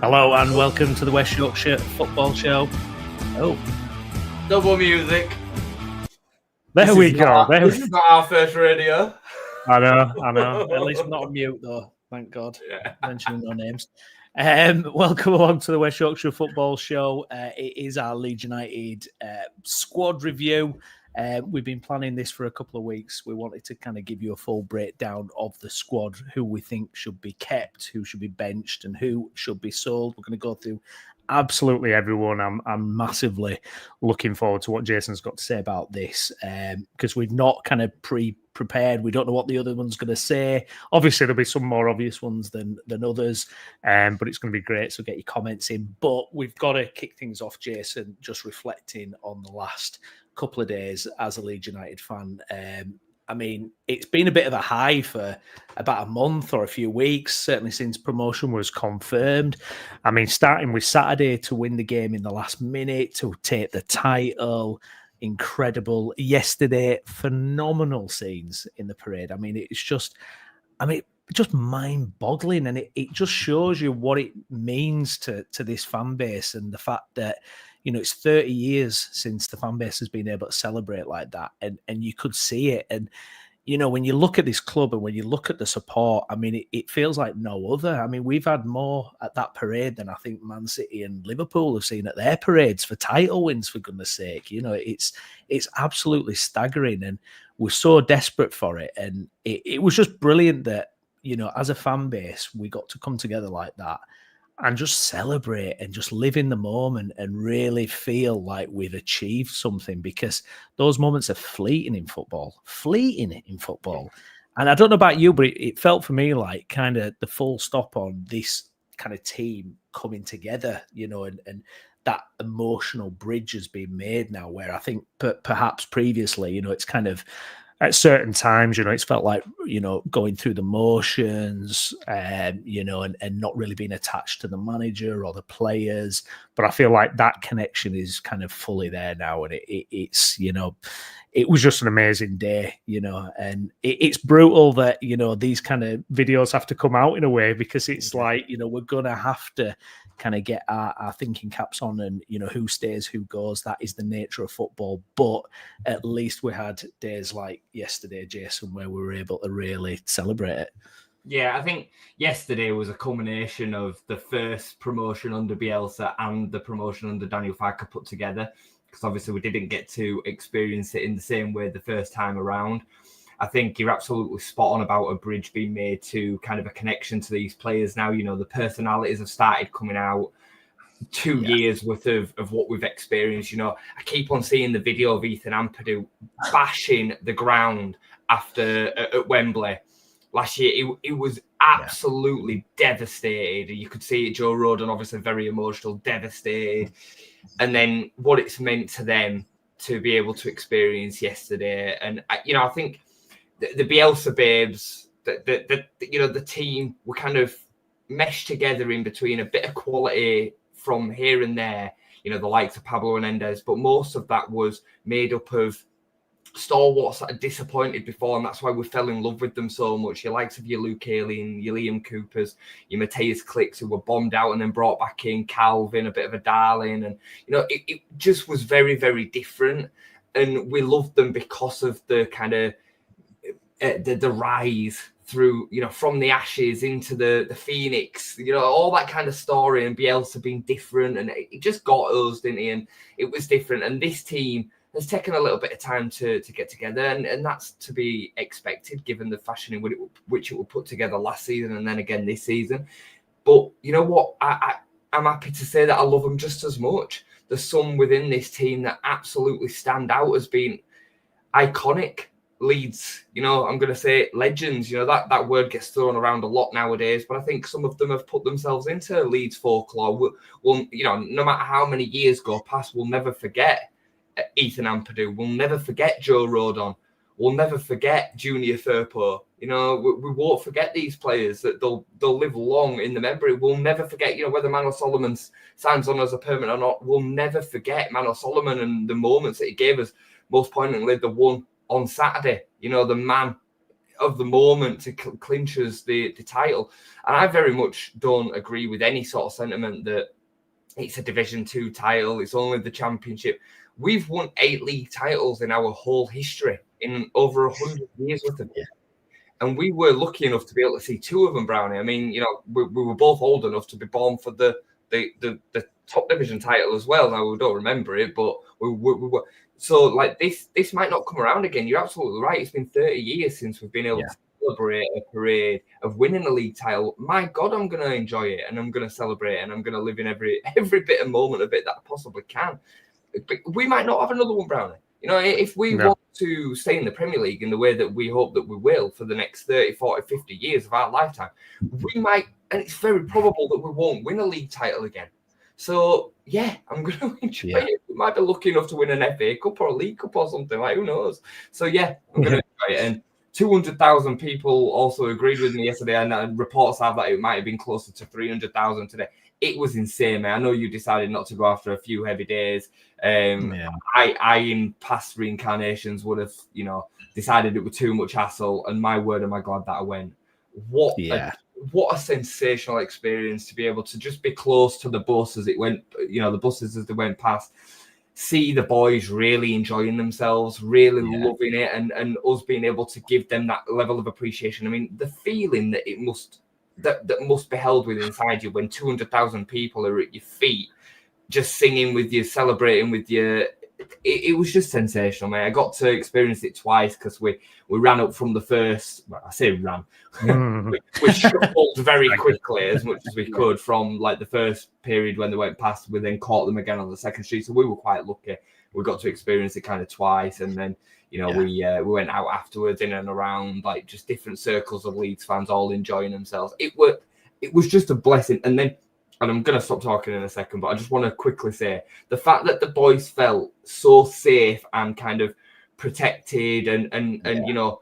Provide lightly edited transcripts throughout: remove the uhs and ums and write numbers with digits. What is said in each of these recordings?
Hello and welcome to the West Yorkshire Football Show. Oh, double music. There we go. This is not our first radio. I know. At least not on mute though. Thank God. Yeah. Mentioning no names. Welcome along to the West Yorkshire Football Show. It is our Leeds United squad review. We've been planning this for a couple of weeks. We wanted to kind of give you a full breakdown of the squad, who we think should be kept, who should be benched, and who should be sold. We're going to go through absolutely everyone. I'm massively looking forward to what Jason's got to say about this, because we've not kind of prepared. We don't know what the other one's going to say. Obviously, there'll be some more obvious ones than others, but it's going to be great. So get your comments in. But we've got to kick things off, Jason, just reflecting on the last couple of days as a Leeds United fan. I mean, it's been a bit of a high for about a month or a few weeks, certainly since promotion was confirmed. I mean, starting with Saturday to win the game in the last minute, to take the title, incredible. Yesterday, phenomenal scenes in the parade. I mean, it's just mind-boggling, and it just shows you what it means to this fan base, and the fact that, you know, it's 30 years since the fan base has been able to celebrate like that, and you could see it. And, you know, when you look at this club and when you look at the support, I mean, it feels like no other. I mean, we've had more at that parade than I think Man City and Liverpool have seen at their parades for title wins, for goodness sake. You know, it's absolutely staggering, and we're so desperate for it. And it was just brilliant that, you know, as a fan base, we got to come together like that and just celebrate and just live in the moment and really feel like we've achieved something, because those moments are fleeting in football. And I don't know about you, but it felt for me like kind of the full stop on this kind of team coming together, you know, and that emotional bridge has been made now, where I think perhaps previously, you know, it's kind of, at certain times, you know, it's felt like, you know, going through the motions, you know, and not really being attached to the manager or the players. But I feel like that connection is kind of fully there now. And it's, you know, it was just an amazing day, you know, and it's brutal that, you know, these kind of videos have to come out in a way, because it's like, you know, we're going to have to kind of get our thinking caps on, and, you know, who stays, who goes. That is the nature of football. But at least we had days like yesterday, Jason, where we were able to really celebrate it. Yeah, I think yesterday was a culmination of the first promotion under Bielsa and the promotion under Daniel Farke put together, because obviously we didn't get to experience it in the same way the first time around. I think you're absolutely spot on about a bridge being made to kind of a connection to these players now. You know, the personalities have started coming out. 2 years worth of what we've experienced. You know, I keep on seeing the video of Ethan Ampadu bashing the ground after at Wembley last year. It was absolutely devastated. You could see it. Joe Rodon, obviously very emotional, devastated. And then what it's meant to them to be able to experience yesterday. And, you know, I think the Bielsa babes, you know, the team were kind of meshed together in between a bit of quality from here and there, you know, the likes of Pablo Menendez, but most of that was made up of stalwarts that had disappointed before, and that's why we fell in love with them so much. Your likes of your Luke Haley and your Liam Coopers, your Mateus Clicks, who were bombed out and then brought back in, Calvin, a bit of a darling, and, you know, it just was very, very different, and we loved them because of the kind of the rise through, you know, from the ashes into the phoenix, you know, all that kind of story, and Bielsa being different, and it just got us, didn't he? And it was different, and this team has taken a little bit of time to get together, and that's to be expected given the fashion in which it was put together last season and then again this season. But you know what, I'm happy to say that I love them just as much. There's some within this team that absolutely stand out as being iconic Leeds, you know, I'm going to say legends. You know, that word gets thrown around a lot nowadays, but I think some of them have put themselves into Leeds folklore. We'll, you know, no matter how many years go past, we'll never forget Ethan Ampadu. We'll never forget Joe Rodon. We'll never forget Junior Firpo. You know, we won't forget these players. That they'll live long in the memory. We'll never forget, you know, whether Manor Solomon signs on as a permanent or not. We'll never forget Manor Solomon and the moments that he gave us. Most poignantly, the one on Saturday, you know, the man of the moment to clinch us the title. And I very much don't agree with any sort of sentiment that it's a Division 2 title, it's only the Championship. We've won 8 league titles in our whole history, in over 100 years worth of it. And we were lucky enough to be able to see 2 of them, Brownie. I mean, you know, we were both old enough to be born for the top division title as well. Now, we don't remember it, but we were. So, like, this might not come around again. You're absolutely right. It's been 30 years since we've been able to celebrate a parade of winning a league title. My God, I'm going to enjoy it, and I'm going to celebrate, and I'm going to live in every bit of moment of it that I possibly can. But we might not have another one, Brownie. You know, if we want to stay in the Premier League in the way that we hope that we will for the next 30, 40, 50 years of our lifetime, we might, and it's very probable that we won't win a league title again. So, yeah, I'm going to enjoy it. We might be lucky enough to win an FA Cup or a League Cup or something, like, who knows? So, yeah, I'm going to enjoy it. And 200,000 people also agreed with me yesterday, and reports have that it might have been closer to 300,000 today. It was insane, man. I know you decided not to go after a few heavy days. I in past reincarnations would have, you know, decided it was too much hassle, and my word, am I glad that I went. What a sensational experience to be able to just be close to the bus as it went, you know, the buses as they went past, see the boys really enjoying themselves, really loving it, and us being able to give them that level of appreciation. I mean, the feeling that it must be held with inside you when 200,000 people are at your feet, just singing with you, celebrating with you. It was just sensational, man. I got to experience it twice because we ran up from the first. Well, I say ran. we shuffled very quickly as much as we could from like the first period when they went past. We then caught them again on the second street, so we were quite lucky. We got to experience it kind of twice, and then you know we went out afterwards in and around like just different circles of Leeds fans all enjoying themselves. It was just a blessing, and then. And I'm going to stop talking in a second, but I just want to quickly say the fact that the boys felt so safe and kind of protected and you know,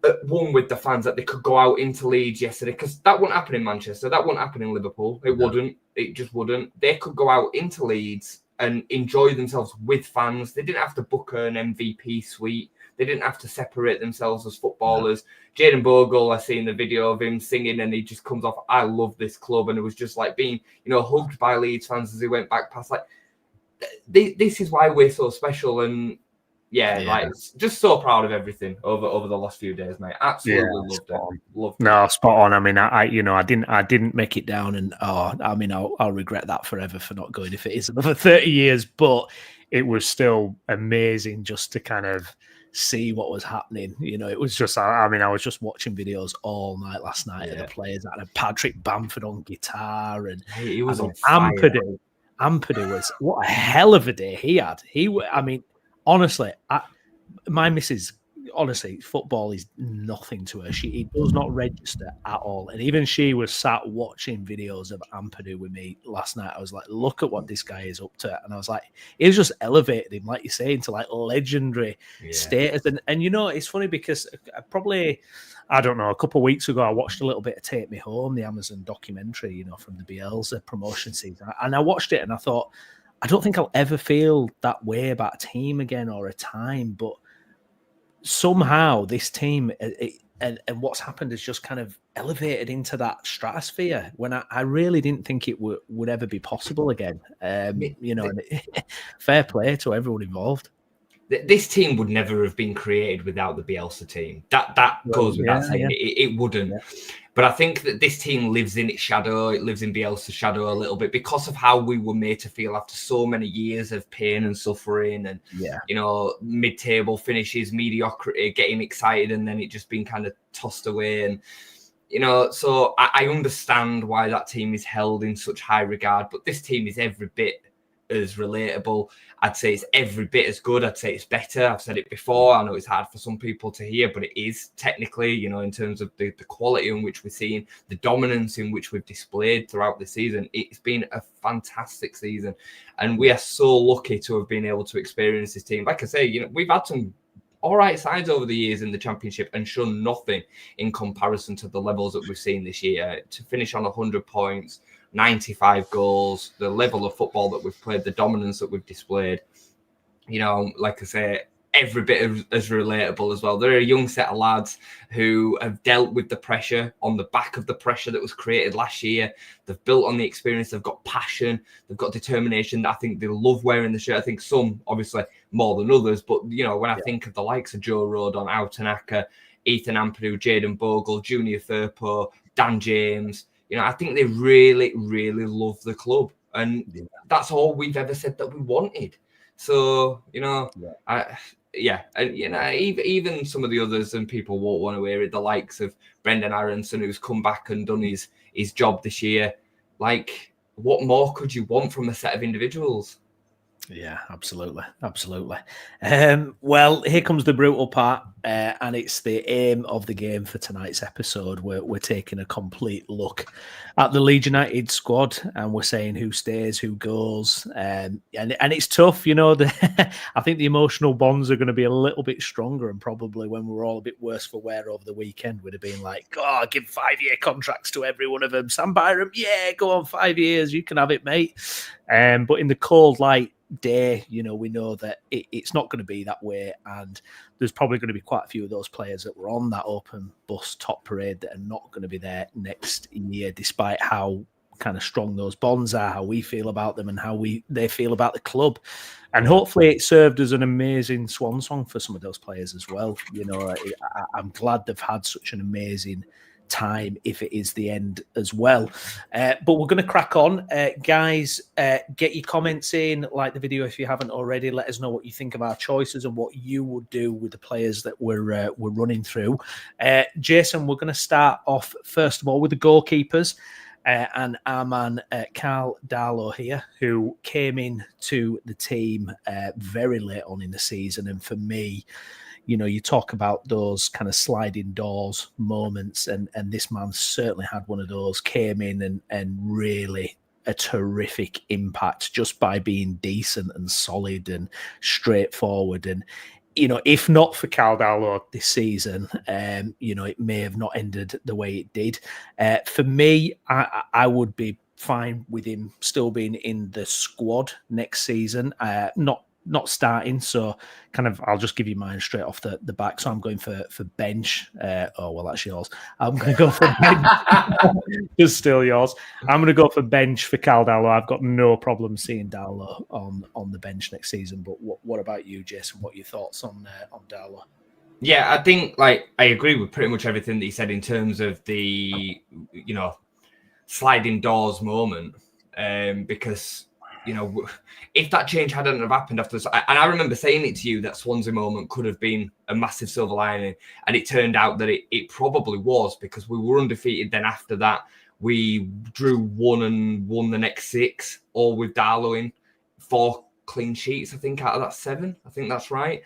at one with the fans, that they could go out into Leeds yesterday, because that wouldn't happen in Manchester. That wouldn't happen in Liverpool. It wouldn't. It just wouldn't. They could go out into Leeds and enjoy themselves with fans. They didn't have to book an MVP suite. They didn't have to separate themselves as footballers. Jayden Bogle, I seen the video of him singing, and he just comes off, I love this club. And it was just like being, you know, hugged by Leeds fans as he went back past. Like, this is why we're so special. And like, just so proud of everything over the last few days, mate. Absolutely loved it. No, spot on. I mean, I didn't make it down, and I'll regret that forever for not going if it is another 30 years. But it was still amazing just to kind of see what was happening. You know, it was just, I was just watching videos all night last night of the players. I had Patrick Bamford on guitar, and he was on Ampadu was, what a hell of a day he had. Honestly, my missus, honestly, football is nothing to her. It does not register at all. And even she was sat watching videos of Ampadu with me last night. I was like, look at what this guy is up to. And I was like, he's just elevated him, like you say, into like legendary status. And you know, it's funny because probably, I don't know, a couple of weeks ago, I watched a little bit of Take Me Home, the Amazon documentary, you know, from the Bielsa promotion season. And I watched it and I thought, I don't think I'll ever feel that way about a team again or a time, but somehow this team and what's happened is just kind of elevated into that stratosphere when I really didn't think it would ever be possible again. You know, fair play to everyone involved. This team would never have been created without the Bielsa team. That goes without saying. It wouldn't. Yeah. But I think that this team lives in its shadow. It lives in Bielsa's shadow a little bit because of how we were made to feel after so many years of pain and suffering and, you know, mid-table finishes, mediocrity, getting excited, and then it just being kind of tossed away. And, you know, so I understand why that team is held in such high regard, but this team is every bit as relatable. I'd say it's every bit as good. I'd say it's better. I've said it before. I know it's hard for some people to hear, but it is technically, you know, in terms of the quality in which we're seeing, the dominance in which we've displayed throughout the season. It's been a fantastic season, and we are so lucky to have been able to experience this team. Like I say, you know, we've had some all right sides over the years in the Championship and shown nothing in comparison to the levels that we've seen this year. To finish on 100 points, 95 goals, the level of football that we've played, the dominance that we've displayed. You know, like I say, every bit as relatable as well. They're a young set of lads who have dealt with the pressure on the back of the pressure that was created last year. They've built on the experience. They've got passion. They've got determination. I think they love wearing the shirt. I think some, obviously, more than others. But, when I think of the likes of Joe Rodon, Autanaka, Ethan Ampadu, Jaden Bogle, Junior Firpo, Dan James, I think they really, really love the club. And that's all we've ever said that we wanted. So, even some of the others, and people won't want to hear it, the likes of Brendan Aronson, who's come back and done his job this year. Like, what more could you want from a set of individuals? Yeah, absolutely. Well, here comes the brutal part, and it's the aim of the game for tonight's episode. We're taking a complete look at the Leeds United squad, and we're saying who stays, who goes, and it's tough. I think the emotional bonds are going to be a little bit stronger, and probably when we're all a bit worse for wear over the weekend, would have been like, give 5-year contracts to every one of them. Sam Byram, go on 5 years, you can have it, mate. But in the cold light day, we know that it's not going to be that way, and there's probably going to be quite a few of those players that were on that open bus top parade that are not going to be there next year, despite how kind of strong those bonds are, how we feel about them, and how they feel about the club. And hopefully it served as an amazing swan song for some of those players as well. I'm glad they've had such an amazing time, if it is the end as well. But we're going to crack on. Guys, get your comments in, like the video if you haven't already. Let us know what you think of our choices and what you would do with the players that we're running through. Jason, we're going to start off first of all with the goalkeepers. And our man, Carl Darlow here, who came in to the team very late on in the season. And for me, you talk about those kind of sliding doors moments, and this man certainly had one of those, came in and really a terrific impact just by being decent and solid and straightforward. And, if not for Carl Darlow this season, it may have not ended the way it did. For me, I would be fine with him still being in the squad next season, not starting. So kind of, I'll just give you mine straight off the back. So I'm going for bench. That's yours. I'm going to go for bench. Just still yours. I'm going to go for bench for Carl Darlow. I've got no problem seeing Darlow on the bench next season. But what about you, Jason? What are your thoughts on Darlow? Yeah, I think I agree with pretty much everything that he said in terms of the, sliding doors moment, because if that change hadn't have happened after this, and I remember saying it to you, that Swansea moment could have been a massive silver lining, and it turned out that it probably was, because we were undefeated. Then after that, we drew 1 and won the next 6, all with Darlow in, 4 clean sheets, I think, out of that 7. I think that's right.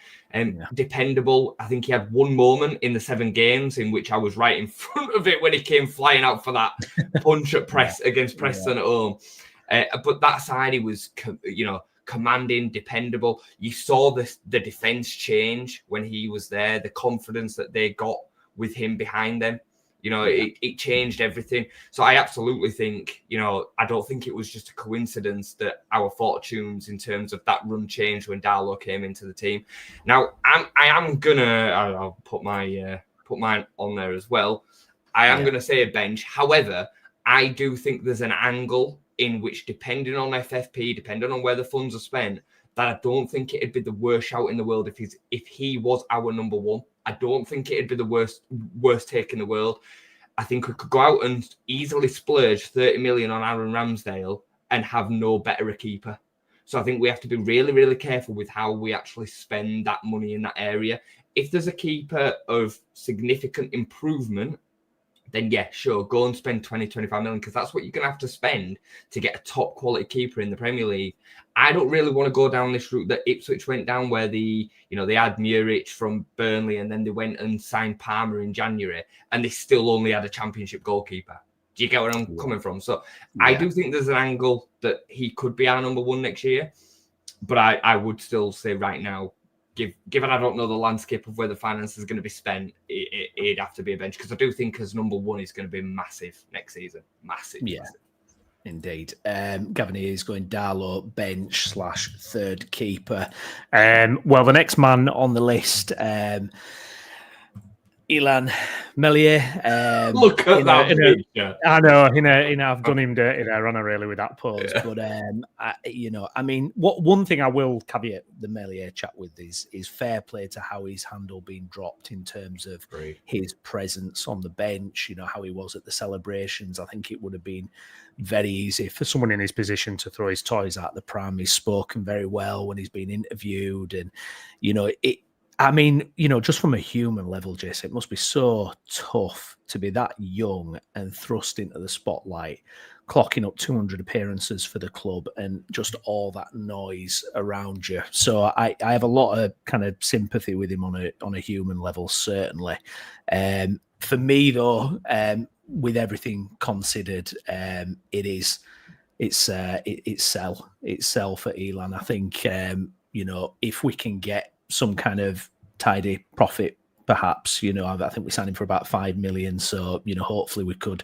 Dependable. I think he had 1 moment in the 7 games in which I was right in front of it when he came flying out for that punch at against Preston at home. But that side, he was, commanding, dependable. You saw the defence change when he was there, the confidence that they got with him behind them. It changed everything. So I absolutely think, I don't think it was just a coincidence that our fortunes in terms of that run changed when Darlow came into the team. Now, I'll put mine on there as well. I am going to say a bench. However, I do think there's an angle in which, depending on FFP, depending on where the funds are spent, that I don't think it'd be the worst shout in the world if he was our number 1. I don't think it'd be the worst take in the world. I think we could go out and easily splurge 30 million on Aaron Ramsdale and have no better a keeper. So I think we have to be really, really careful with how we actually spend that money in that area. If there's a keeper of significant improvement, then yeah, sure, go and spend 20, 25 million, because that's what you're going to have to spend to get a top quality keeper in the Premier League. I don't really want to go down this route that Ipswich went down, where they had Muric from Burnley, and then they went and signed Palmer in January, and they still only had a Championship goalkeeper. Do you get where I'm coming from? So I do think there's an angle that he could be our number 1 next year, but I would still say right now, given I don't know the landscape of where the finance is going to be spent, it'd have to be a bench, because I do think as number 1 is going to be massive next season. Massive. Indeed. Gavin is going Darlow bench / third keeper. Well, the next man on the list, Ilan Meslier. Look at that picture. I know, I've done him dirty there, haven't I, really, with that pose. Yeah. But, one thing I will caveat the Meslier chat with is fair play to how he's handled being dropped in terms of his presence on the bench, how he was at the celebrations. I think it would have been very easy for someone in his position to throw his toys out the pram. He's spoken very well when he's been interviewed, and, just from a human level, Jess, it must be so tough to be that young and thrust into the spotlight, clocking up 200 appearances for the club and just all that noise around you. So I have a lot of kind of sympathy with him on a human level, certainly. For me, though, with everything considered, it's sell for Ilan. I think if we can get some kind of tidy profit, perhaps, I think we signed him for about 5 million. So, hopefully we could,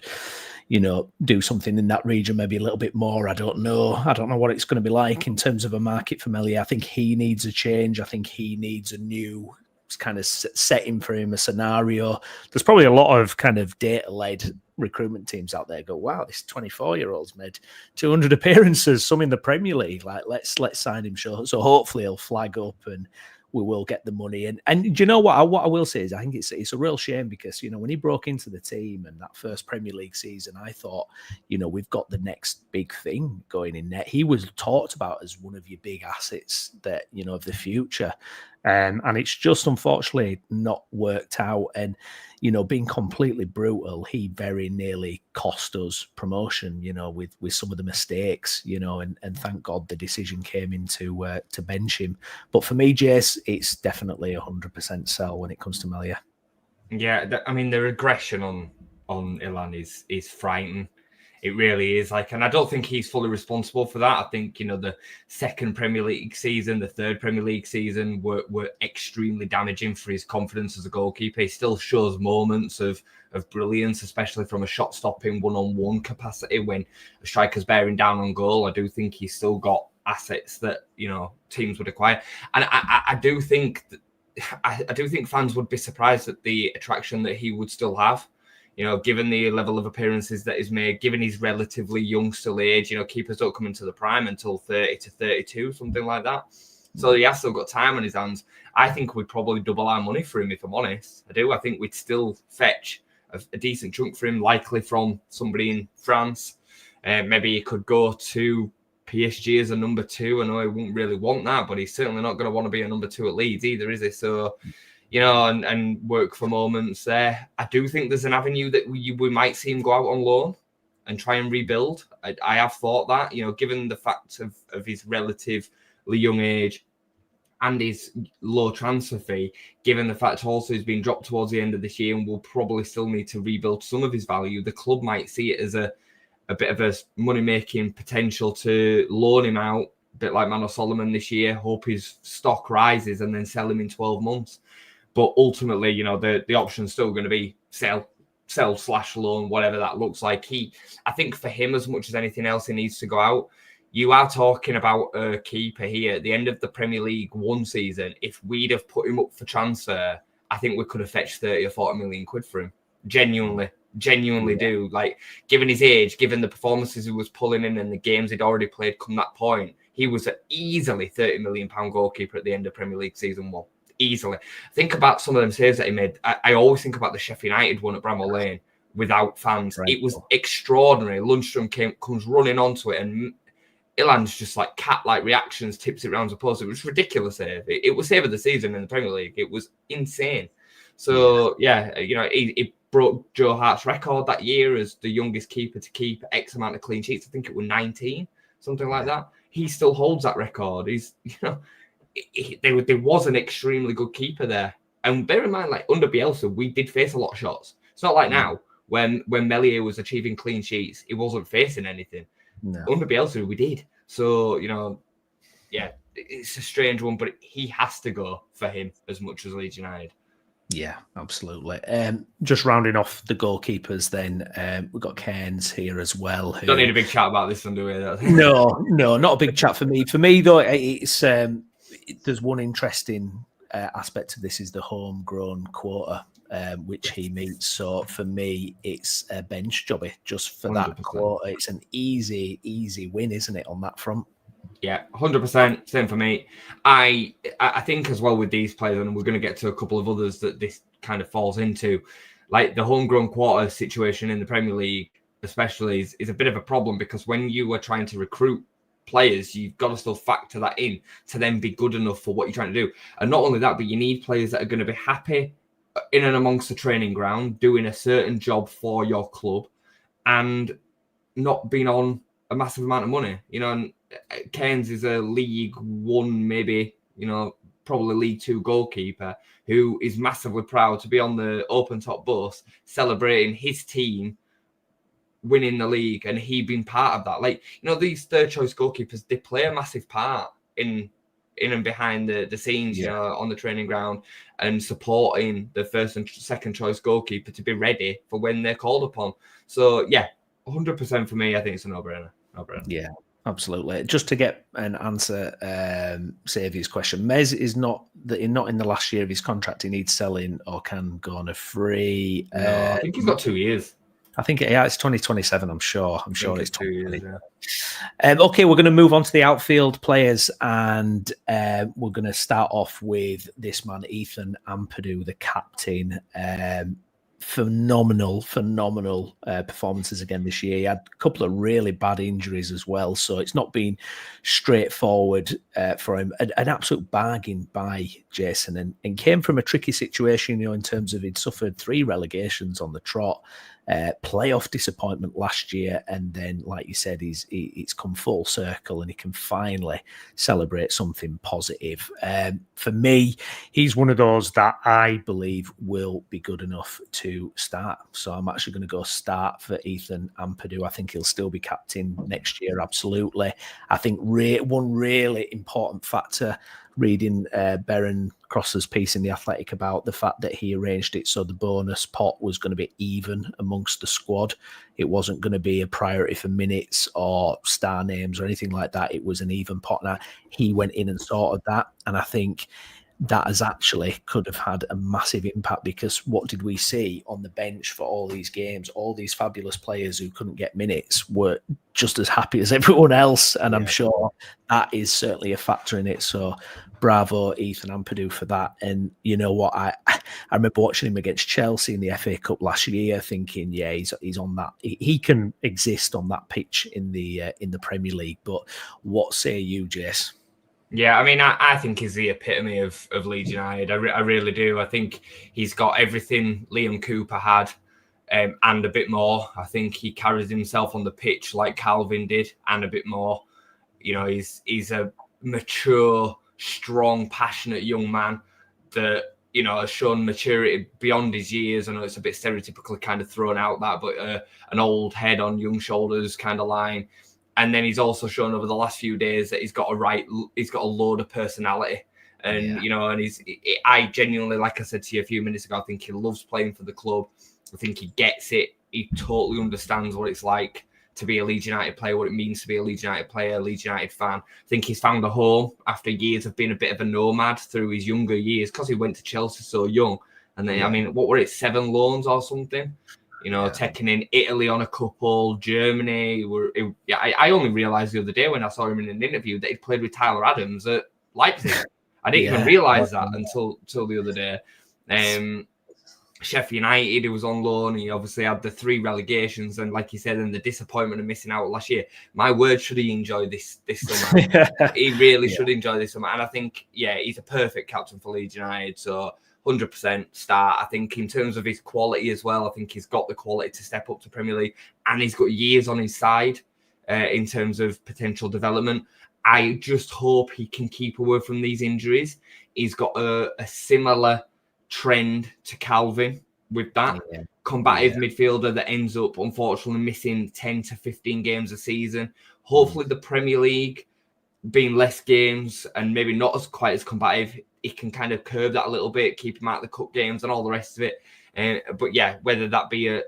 do something in that region, maybe a little bit more. I don't know what it's going to be like in terms of a market for Meslier. I think he needs a change. I think he needs a new kind of setting for him, a scenario. There's probably a lot of kind of data-led recruitment teams out there go, wow, this 24-year-old's made 200 appearances, some in the Premier League. Like, let's sign him. So hopefully he'll flag up and we will get the money. And do you know what I will say is I think it's a real shame because, when he broke into the team and that first Premier League season, I thought, we've got the next big thing going in there. He was talked about as one of your big assets that, of the future. And it's just unfortunately not worked out. And, being completely brutal, he very nearly cost us promotion, with some of the mistakes, and thank God the decision came in to bench him. But for me, Jace, it's definitely 100% sell when it comes to Meslier. Yeah, the regression on Ilan is frightening. It really is. And I don't think he's fully responsible for that. I think, the second Premier League season, the third Premier League season were extremely damaging for his confidence as a goalkeeper. He still shows moments of brilliance, especially from a shot-stopping one-on-one capacity when a striker's bearing down on goal. I do think he's still got assets that, teams would acquire. And I do think fans would be surprised at the attraction that he would still have. Given the level of appearances that he's made, given his relatively young still age, keepers don't come into the prime until 30 to 32, something like that. So he has still got time on his hands. I think we'd probably double our money for him, if I'm honest. I do. I think we'd still fetch a decent chunk for him, likely from somebody in France. Maybe he could go to PSG as a number 2. I know he wouldn't really want that, but he's certainly not going to want to be a number 2 at Leeds either, is he? So... and work for moments there. I do think there's an avenue that we might see him go out on loan and try and rebuild. I have thought that, given the fact of his relatively young age and his low transfer fee, given the fact also he's been dropped towards the end of this year and will probably still need to rebuild some of his value, the club might see it as a bit of a money-making potential to loan him out, a bit like Mano Solomon this year, hope his stock rises and then sell him in 12 months. But ultimately, the option's still going to be sell/loan, whatever that looks like. I think for him, as much as anything else, he needs to go out. You are talking about a keeper here at the end of the Premier League 1 season. If we'd have put him up for transfer, I think we could have fetched 30 or 40 million quid for him. Genuinely do. Given his age, given the performances he was pulling in and the games he'd already played come that point, he was an easily £30 million goalkeeper at the end of Premier League season 1. Easily. Think about some of them saves that he made. I always think about the Sheffield United one at Bramall Lane without fans. Right. It was extraordinary. Lundstrom comes running onto it and Ilan's just like cat-like reactions, tips it round the post. It was ridiculous save. It was save of the season in the Premier League. It was insane. So, he broke Joe Hart's record that year as the youngest keeper to keep X amount of clean sheets. I think it was 19, something like that. He still holds that record. He's, there was an extremely good keeper there. And bear in mind, under Bielsa, we did face a lot of shots. It's not like now when Meslier was achieving clean sheets, he wasn't facing anything. No. Under Bielsa, we did. So, it's a strange one, but he has to go for him as much as Leeds United. Yeah, absolutely. Just rounding off the goalkeepers, then we've got Cairns here as well. Don't need a big chat about this one, do we? No, not a big chat for me. For me, though, it's there's one interesting aspect of this is the homegrown quota, which he meets. So for me, it's a bench jobby just for 100%. That quota. It's an easy win, isn't it, on that front? Yeah, 100%. Same for me. I think as well with these players, and we're going to get to a couple of others that this kind of falls into, like the homegrown quarter situation in the Premier League, especially, is a bit of a problem because when you are trying to recruit players, you've got to still factor that in to then be good enough for what you're trying to do. And not only that, but you need players that are going to be happy in and amongst the training ground, doing a certain job for your club and not being on a massive amount of money, and Cairns is a League One, maybe, probably League Two goalkeeper who is massively proud to be on the open top bus celebrating his team winning the league and he being part of that. Like, these third choice goalkeepers, they play a massive part in and behind the scenes, on the training ground and supporting the first and second choice goalkeeper to be ready for when they're called upon. So, yeah, 100% for me, I think it's a no-brainer. Yeah, absolutely. Just to get an answer, Saviour's question, Mez is not in the last year of his contract. He needs selling or can go on a free. No, I think he's got 2 years. I think it's 2027. I'm sure it's 2 years. Okay, we're going to move on to the outfield players, and we're going to start off with this man, Ethan Ampadu, the captain. Phenomenal performances again this year. He had a couple of really bad injuries as well, so it's not been straightforward for him. An absolute bargain by Jason, and came from a tricky situation, in terms of he'd suffered 3 relegations on the trot, playoff disappointment last year, and then, like you said, it's come full circle and he can finally celebrate something positive. For me, he's one of those that I believe will be good enough to start. So I'm actually going to go start for Ethan Ampadu. I think he'll still be captain next year, absolutely. I think one really important factor, reading Beren Cross's piece in The Athletic about the fact that he arranged it so the bonus pot was going to be even amongst the squad. It wasn't going to be a priority for minutes or star names or anything like that. It was an even pot. Now, he went in and sorted that, and I think that has actually could have had a massive impact, because what did we see on the bench for all these games? All these fabulous players who couldn't get minutes were just as happy as everyone else, and I'm sure that is certainly a factor in it. So bravo, Ethan Ampadu, for that. And you know what? I remember watching him against Chelsea in the FA Cup last year, thinking, he's on that. He can exist on that pitch in the Premier League. But what say you, Jace? Yeah, I mean, I think he's the epitome of Leeds United. I really do. I think he's got everything Liam Cooper had, and a bit more. I think he carries himself on the pitch like Calvin did, and a bit more. He's a mature, strong, passionate young man that, has shown maturity beyond his years. I know it's a bit stereotypically kind of thrown out that, but an old head on young shoulders kind of line. And then he's also shown over the last few days that he's got a load of personality. And, I genuinely, like I said to you a few minutes ago, I think he loves playing for the club. I think he gets it. He totally understands what it's like to be a Leeds United player, what it means to be a Leeds United player, a Leeds United fan. I think he's found a home after years of being a bit of a nomad through his younger years, because he went to Chelsea so young. And then, I mean, what were it, 7 loans or something? Taking in Italy on a couple, Germany. I only realised the other day when I saw him in an interview that he played with Tyler Adams at Leipzig. I didn't even realise that until the other day. Sheffield United, he was on loan. He obviously had the 3 relegations, and like you said, and the disappointment of missing out last year. My word, should he enjoy this summer? He really should enjoy this summer. And I think, he's a perfect captain for Leeds United. So 100% start. I think in terms of his quality as well, I think he's got the quality to step up to Premier League, and he's got years on his side in terms of potential development. I just hope he can keep away from these injuries. He's got a similar trend to Calvin with that. Combative midfielder that ends up, unfortunately, missing 10 to 15 games a season. Hopefully the Premier League, being less games and maybe not quite as combative, he can kind of curb that a little bit, keep him out of the cup games and all the rest of it. But yeah, whether that be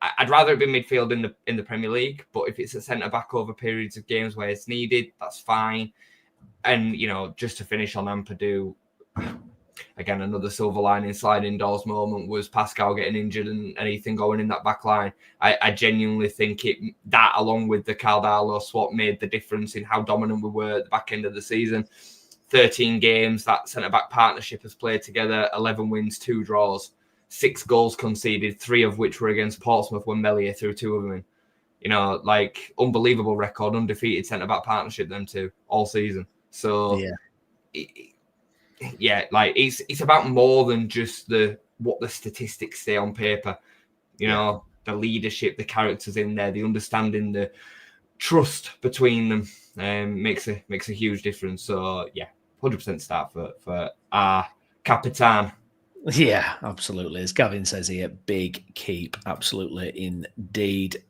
I'd rather it be midfield in the Premier League, but if it's a centre back over periods of games where it's needed, that's fine. And just to finish on Ampadu, again, another silver lining sliding doors moment was Pascal getting injured and anything going in that back line. I genuinely think that along with the Caldalo swap made the difference in how dominant we were at the back end of the season. 13 games that centre-back partnership has played together, 11 wins, 2 draws, 6 goals conceded, 3 of which were against Portsmouth when Meslier threw 2 of them in. Unbelievable record, undefeated centre-back partnership, them two, all season. So, it's about more than just what the statistics say on paper. The leadership, the characters in there, the understanding, the trust between them makes a huge difference. So, 100% start for our Capitan. Yeah, absolutely. As Gavin says here, big keep. Absolutely, indeed.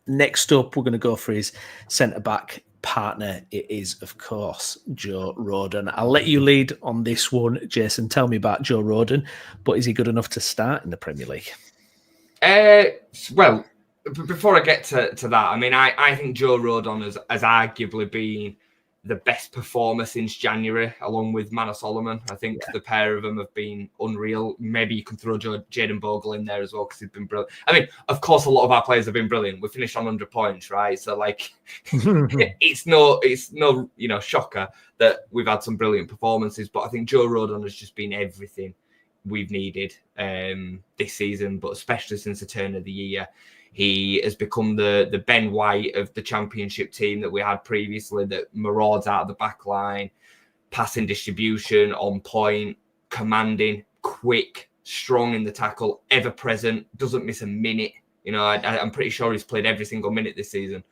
Next up, we're going to go for his centre-back partner. It is, of course, Joe Rodon. I'll let you lead on this one, Jason. Tell me about Joe Rodon, but is he good enough to start in the Premier League? Well, before I get to that, I mean, I think Joe Rodon has arguably been the best performer since January, along with Manor Solomon. I think the pair of them have been unreal. Maybe you can throw Jayden Bogle in there as well, because he's been brilliant. I mean, of course, a lot of our players have been brilliant. We finished on 100 points, right? So, it's no shocker that we've had some brilliant performances. But I think Joe Rodon has just been everything we've needed this season, but especially since the turn of the year. He has become the Ben White of the Championship team that we had previously, that marauds out of the back line, passing distribution, on point, commanding, quick, strong in the tackle, ever present, doesn't miss a minute. I'm pretty sure he's played every single minute this season.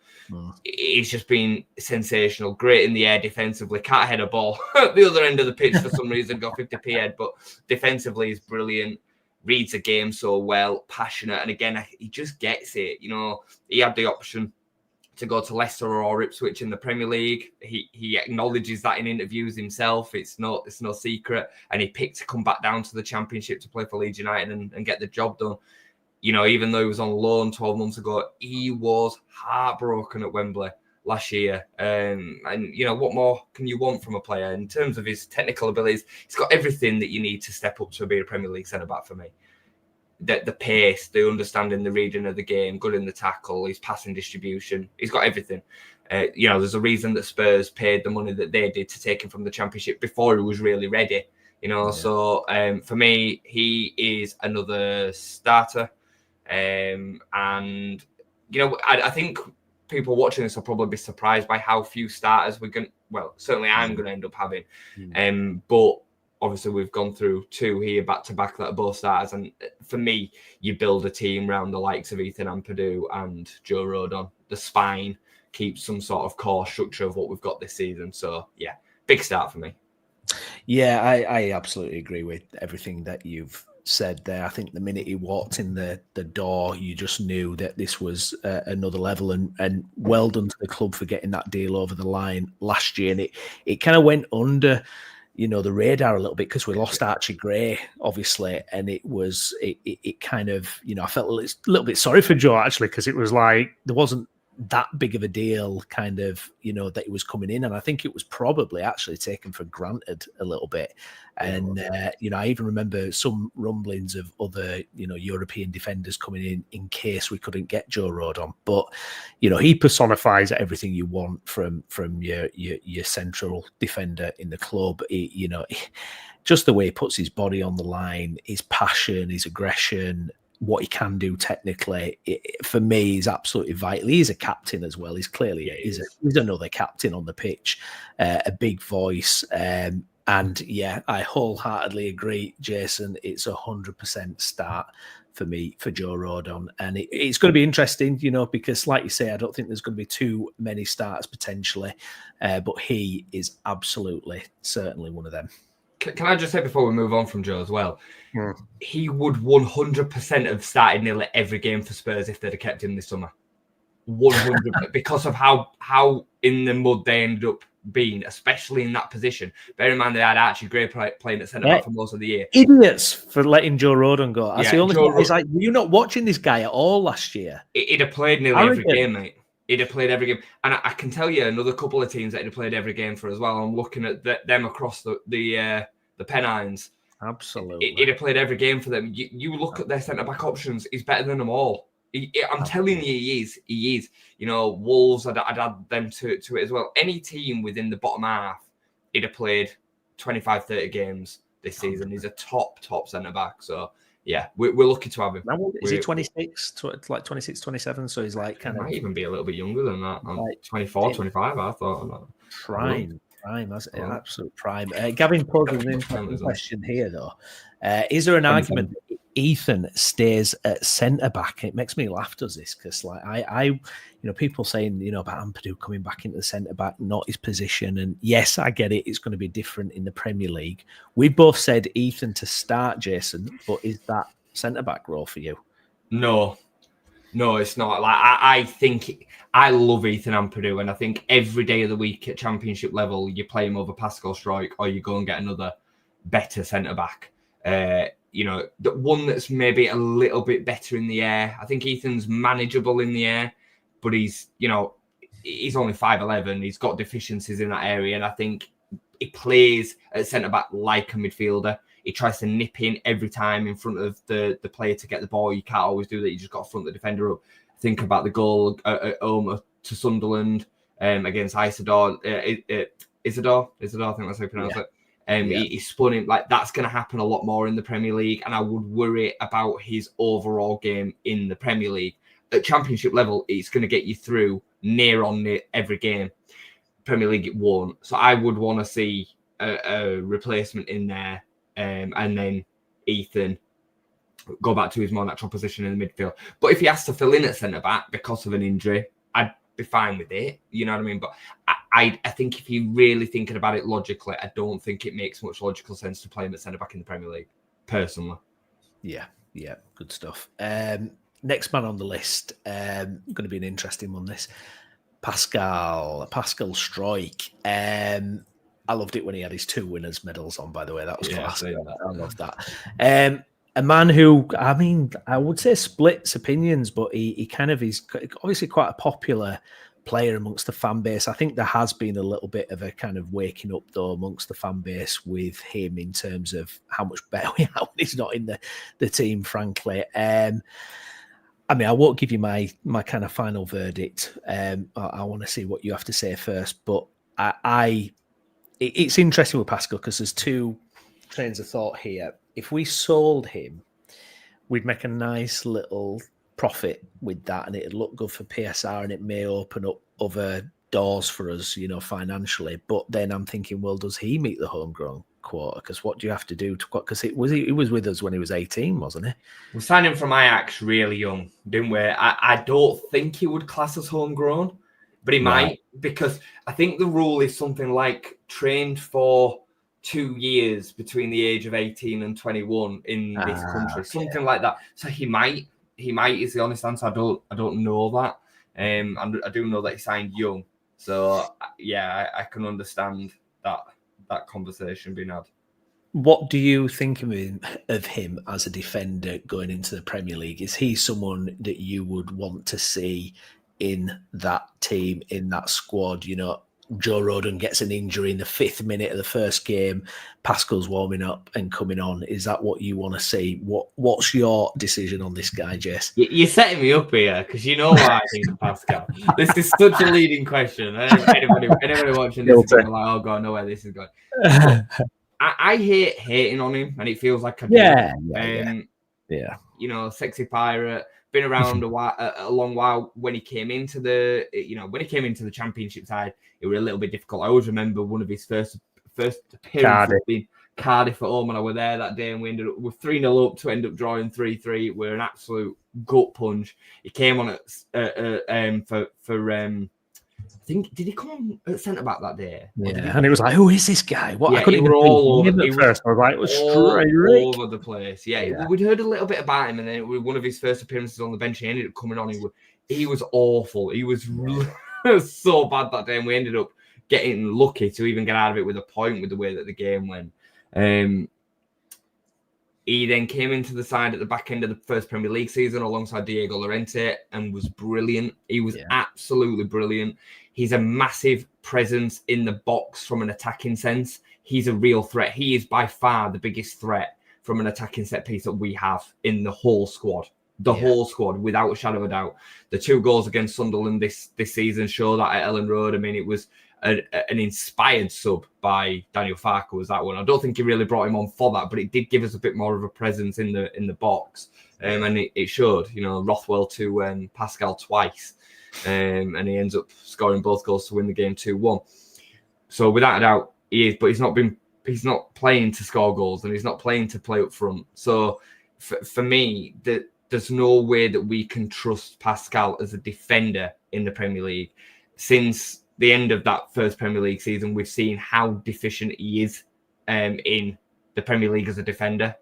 He's just been sensational, great in the air defensively, can't head a ball at the other end of the pitch for some reason, got 50p head, but defensively he's brilliant. Reads the game so well, passionate, and again, he just gets it. He had the option to go to Leicester or Ipswich in the Premier League. He acknowledges that in interviews himself. It's no secret, and he picked to come back down to the Championship to play for Leeds United and get the job done. Even though he was on loan 12 months ago, he was heartbroken at Wembley last year. And what more can you want from a player in terms of his technical abilities? He's got everything that you need to step up to be a Premier League centre-back for me. The pace, the understanding the reading of the game, good in the tackle, his passing distribution. He's got everything. There's a reason that Spurs paid the money that they did to take him from the Championship before he was really ready. So for me, he is another starter. I think people watching this will probably be surprised by how few starters we're going. Well, certainly I'm going to end up having. But obviously we've gone through 2 here back to back that are both starters, and for me, you build a team around the likes of Ethan Ampadu and Joe Rodon. The spine keeps some sort of core structure of what we've got this season. So yeah, big start for me. Yeah, I absolutely agree with everything that you've said there. I think the minute he walked in the door, you just knew that this was another level, and well done to the club for getting that deal over the line last year. And it kind of went under the radar a little bit because we lost Archie Gray, obviously, and it kind of, I felt a little bit sorry for Joe, actually, because it was like there wasn't that big of a deal kind of, that he was coming in. And I think it was probably actually taken for granted a little bit. And, I even remember some rumblings of other, European defenders coming in case we couldn't get Joe Rodon. But, he personifies everything you want from your central defender in the club. Just the way he puts his body on the line, his passion, his aggression, what he can do technically, for me, is absolutely vital. He's a captain as well. He's clearly he's another captain on the pitch, a big voice. And I wholeheartedly agree, Jason. It's 100% start for me for Joe Rodon, and it's going to be interesting, because like you say, I don't think there's going to be too many starters potentially, but he is absolutely certainly one of them. Can I just say before we move on from Joe as well, he would 100% have started nearly every game for Spurs if they'd have kept him this summer. 100%, because of how in the mud they ended up been, especially in that position. Bear in mind they had Archie Gray playing at centre-back for most of the year. Idiots for letting Joe Rodon go. That's the only thing. It's like, were you not watching this guy at all last year? He'd have played nearly every game, mate. He'd have played every game. And I can tell you another couple of teams that he'd have played every game for as well. I'm looking at them across the Pennines. Absolutely. He'd have played every game for them. You look at their centre-back options, he's better than them all. I'm telling you, he is. You know, Wolves, I'd add them to it as well. Any team within the bottom half, he'd have played 25, 30 games this season. He's a top centre-back. So, yeah, we're lucky to have him. Is he 26? Like 26, 27? So he's like kind of... might even be a little bit younger than that. I'm like 24, 25, I thought. Prime. That's an absolute prime. Gavin poses an interesting question here, though. Is there an argument that Ethan stays at centre back? It makes me laugh, does this? Because like I people saying about Ampadu coming back into the centre back, not his position. And yes, I get it. It's going to be different in the Premier League. We both said Ethan to start, Jason, but is that centre back role for you? No, it's not. Like I think I love Ethan Ampadu, and I think every day of the week at Championship level, you play him over Pascal Struijk, or you go and get another better centre back. The one that's maybe a little bit better in the air. I think Ethan's manageable in the air, but he's only 5'11". He's got deficiencies in that area, and I think he plays at centre back like a midfielder. He tries to nip in every time in front of the player to get the ball. You can't always do that. You just got to front the defender up. Think about the goal at home to Sunderland against Isidore. Isidore, I think that's how you pronounce it. He spun him. Like, that's going to happen a lot more in the Premier League, and I would worry about his overall game in the Premier League. At Championship level, it's going to get you through near every game. Premier League, it won't. So I would want to see a replacement in there. And then Ethan go back to his more natural position in the midfield. But if he has to fill in at centre-back because of an injury, I'd be fine with it. You know what I mean? But I think if you're really thinking about it logically, I don't think it makes much logical sense to play him at centre-back in the Premier League, personally. Yeah, good stuff. Next man on the list, going to be an interesting one, this. Pascal Struijk. I loved it when he had his 2 winners' medals on, by the way. That was class. I love that. A man who, I would say splits opinions, but he kind of is obviously quite a popular player amongst the fan base. I think there has been a little bit of a kind of waking up, though, amongst the fan base with him in terms of how much better we are when he's not in the team, frankly. I won't give you my kind of final verdict. I want to see what you have to say first, but it's interesting with Pascal because there's 2 trains of thought here. If we sold him, we'd make a nice little profit with that, and it'd look good for PSR, and it may open up other doors for us, financially. But then I'm thinking, well, does he meet the homegrown quota? Because what do you have to do because he was with us when he was 18, wasn't he? We signed him from Ajax really young, didn't we? I don't think he would class as homegrown. But he might, because I think the rule is something like trained for 2 years between the age of 18 and 21 in this country, something like that. So he might is the honest answer. I don't know that. And I do know that he signed young. So yeah, I can understand that conversation being had. What do you think of him as a defender going into the Premier League? Is he someone that you would want to see in that team, in that squad? Joe Rodon gets an injury in the 5th minute of the first game, Pascal's warming up and coming on. Is that what you want to see? What's your decision on this guy, Jess? You're setting me up here because you know why I think of Pascal. This is such a leading question. Anybody watching this is going like, oh God, I know where this is going. I hate hating on him, and it feels like I do. Yeah. Sexy pirate. Been around a long while. When he came into the Championship side, it was a little bit difficult. I always remember one of his first appearances being Cardiff at home, and I were there that day, and we ended up with 3-0 up to end up drawing 3-3. We're an absolute gut punch. He came on I think, did he come on at centre back that day? Yeah, and it was like, who is this guy? What? Yeah, I couldn't even all over. It first. I was like, it was all over the place. Yeah, we'd heard a little bit about him, and then one of his first appearances on the bench, he ended up coming on. He was awful. He was so bad that day, and we ended up getting lucky to even get out of it with a point with the way that the game went. He then came into the side at the back end of the first Premier League season alongside Diego Llorente and was brilliant. He was absolutely brilliant. He's a massive presence in the box from an attacking sense. He's a real threat. He is by far the biggest threat from an attacking set piece that we have in the whole squad. The whole squad, without a shadow of a doubt. The 2 goals against Sunderland this season show that at Ellen Road. I mean, it was an inspired sub by Daniel Farke was that one. I don't think he really brought him on for that, but it did give us a bit more of a presence in the box. And it showed, Rothwell to Pascal twice. And he ends up scoring both goals to win the game 2-1. So without a doubt, he is, but he's not playing to score goals and he's not playing to play up front. So for me, there's no way that we can trust Pascal as a defender in the Premier League. Since the end of that first Premier League season, we've seen how deficient he is in the Premier League as a defender.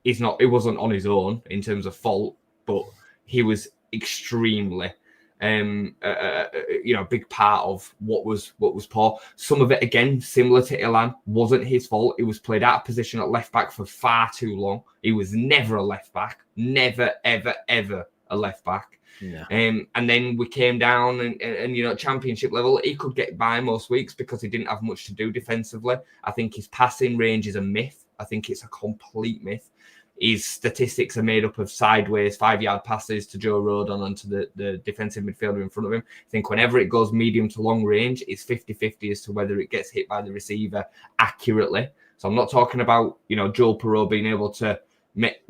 It wasn't on his own in terms of fault, but he was extremely a big part of what was poor. Some of it, again, similar to Ilan, wasn't his fault. He was played out of position at left back for far too long. He was never a left back, never, ever, ever a left back. Yeah. And then we came down and Championship level, he could get by most weeks because he didn't have much to do defensively. I think his passing range is a myth. I think it's a complete myth. His statistics are made up of sideways 5-yard passes to Joe Rodon onto the defensive midfielder in front of him. I think whenever it goes medium to long range, it's 50-50 as to whether it gets hit by the receiver accurately. So I'm not talking about, Joel Perreault being able to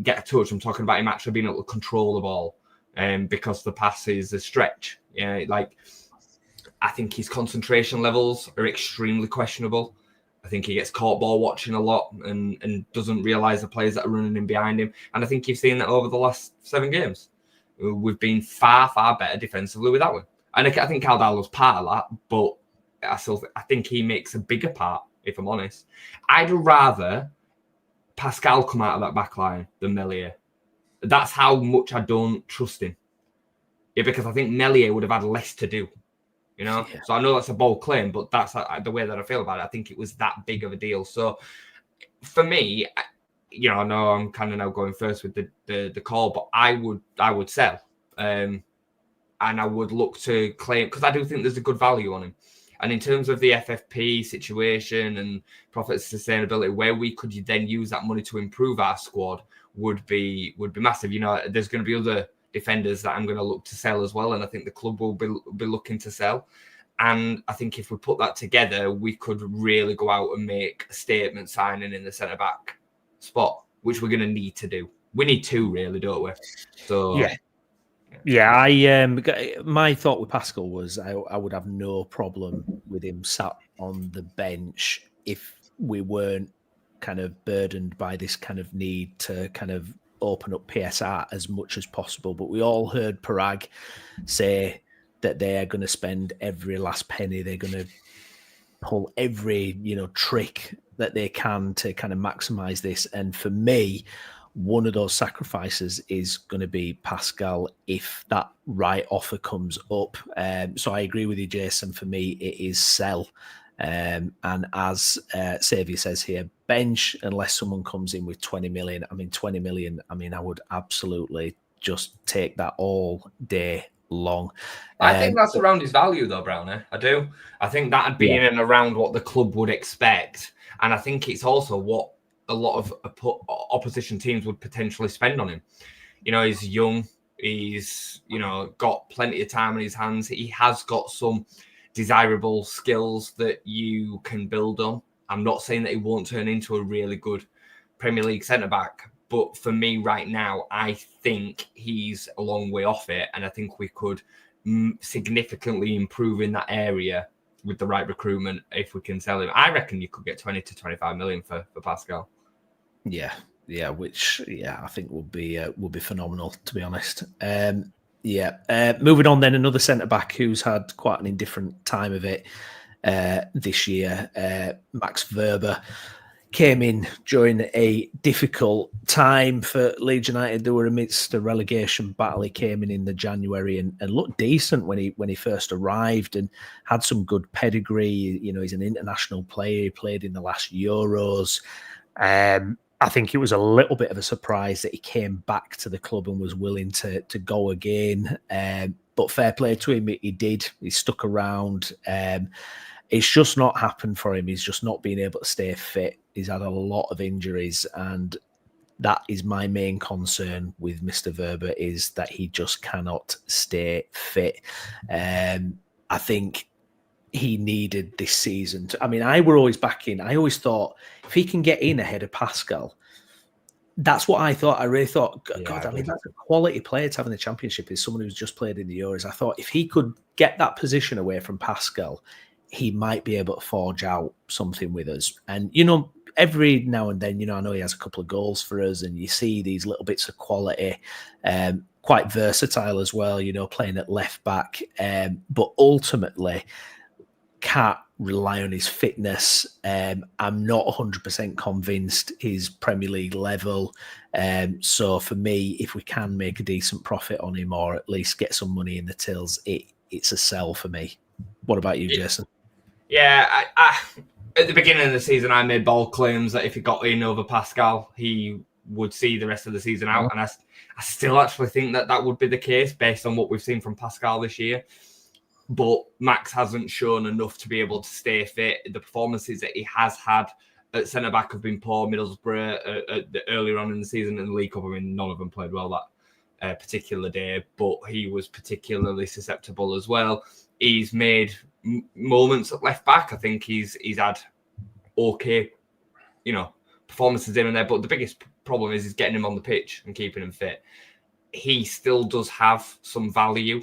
get a touch. I'm talking about him actually being able to control the ball because the pass is a stretch. Yeah, I think his concentration levels are extremely questionable. I think he gets caught ball watching a lot and doesn't realise the players that are running in behind him. And I think you've seen that over the last 7 games. We've been far, far better defensively with that one. And I think Caldalo's part of that, but I think he makes a bigger part, if I'm honest. I'd rather Pascal come out of that back line than Meslier. That's how much I don't trust him. Yeah, because I think Meslier would have had less to do. Yeah. So I know that's a bold claim, but that's the way that I feel about it. I think it was that big of a deal. So for me, I know I'm kind of now going first with the call, but I would sell, and I would look to claim, because I do think there's a good value on him. And in terms of the FFP situation and profit sustainability, where we could then use that money to improve our squad would be massive. There's going to be other defenders that I'm going to look to sell as well, and I think the club will be looking to sell. And I think if we put that together, we could really go out and make a statement signing in the centre back spot, which we're going to need to do. We need 2, really, don't we? So my thought with Pascal was I would have no problem with him sat on the bench if we weren't kind of burdened by this kind of need to kind of open up PSR as much as possible. But we all heard Parag say that they are going to spend every last penny. They're going to pull every, trick that they can to kind of maximize this. And for me, one of those sacrifices is going to be Pascal if that right offer comes up. So I agree with you, Jason. For me, it is sell. And as Xavier says here, bench unless someone comes in with 20 million. I mean, 20 million, I would absolutely just take that all day long. I think that's around his value though, Brownie. I do. I think that'd be in and around what the club would expect. And I think it's also what a lot of opposition teams would potentially spend on him. He's young. He's, got plenty of time on his hands. He has got some desirable skills that you can build on. I'm not saying that he won't turn into a really good Premier League centre-back, but for me right now, I think he's a long way off it, and I think we could significantly improve in that area with the right recruitment if we can sell him. I reckon you could get 20 to 25 million for Pascal. Yeah, which I think would be phenomenal, to be honest. Moving on then, another centre-back who's had quite an indifferent time of it this year, Max Verber. came in during a difficult time for Leeds United. They were amidst a relegation battle. He came in the January and looked decent when he first arrived and had some good pedigree. You know, he's an international player. He played in the last Euros. I think it was a little bit of a surprise that he came back to the club and was willing to go again. But fair play to him, he did. He stuck around. It's just not happened for him. He's just not been able to stay fit. He's had a lot of injuries, and that is my main concern with Mr. Verba, is that he just cannot stay fit. I think he needed this season. I always thought if he can get in ahead of Pascal, that's what I thought. I really thought, God, that's a quality player to have in the Championship, is someone who's just played in the Euros. I thought if he could get that position away from Pascal, he might be able to forge out something with us. And, you know, every now and then, you know, I know he has a couple of goals for us, and you see these little bits of quality, quite versatile as well, you know, playing at left back. But ultimately, can't rely on his fitness. I'm not 100% convinced he's Premier League level. So for me, if we can make a decent profit on him, or at least get some money in the tills, it's a sell for me. What about you, Jason? Yeah, I at the beginning of the season, I made bold claims that if he got in over Pascal, he would see the rest of the season out. And I still actually think that would be the case based on what we've seen from Pascal this year. But Max hasn't shown enough to be able to stay fit. The performances that he has had at centre-back have been poor. Middlesbrough earlier on in the season in the League Cup, I mean, none of them played well that particular day, but he was particularly susceptible as well. He's made moments at left back. I think he's had okay, you know, performances in and there, but the biggest problem is getting him on the pitch and keeping him fit. He still does have some value,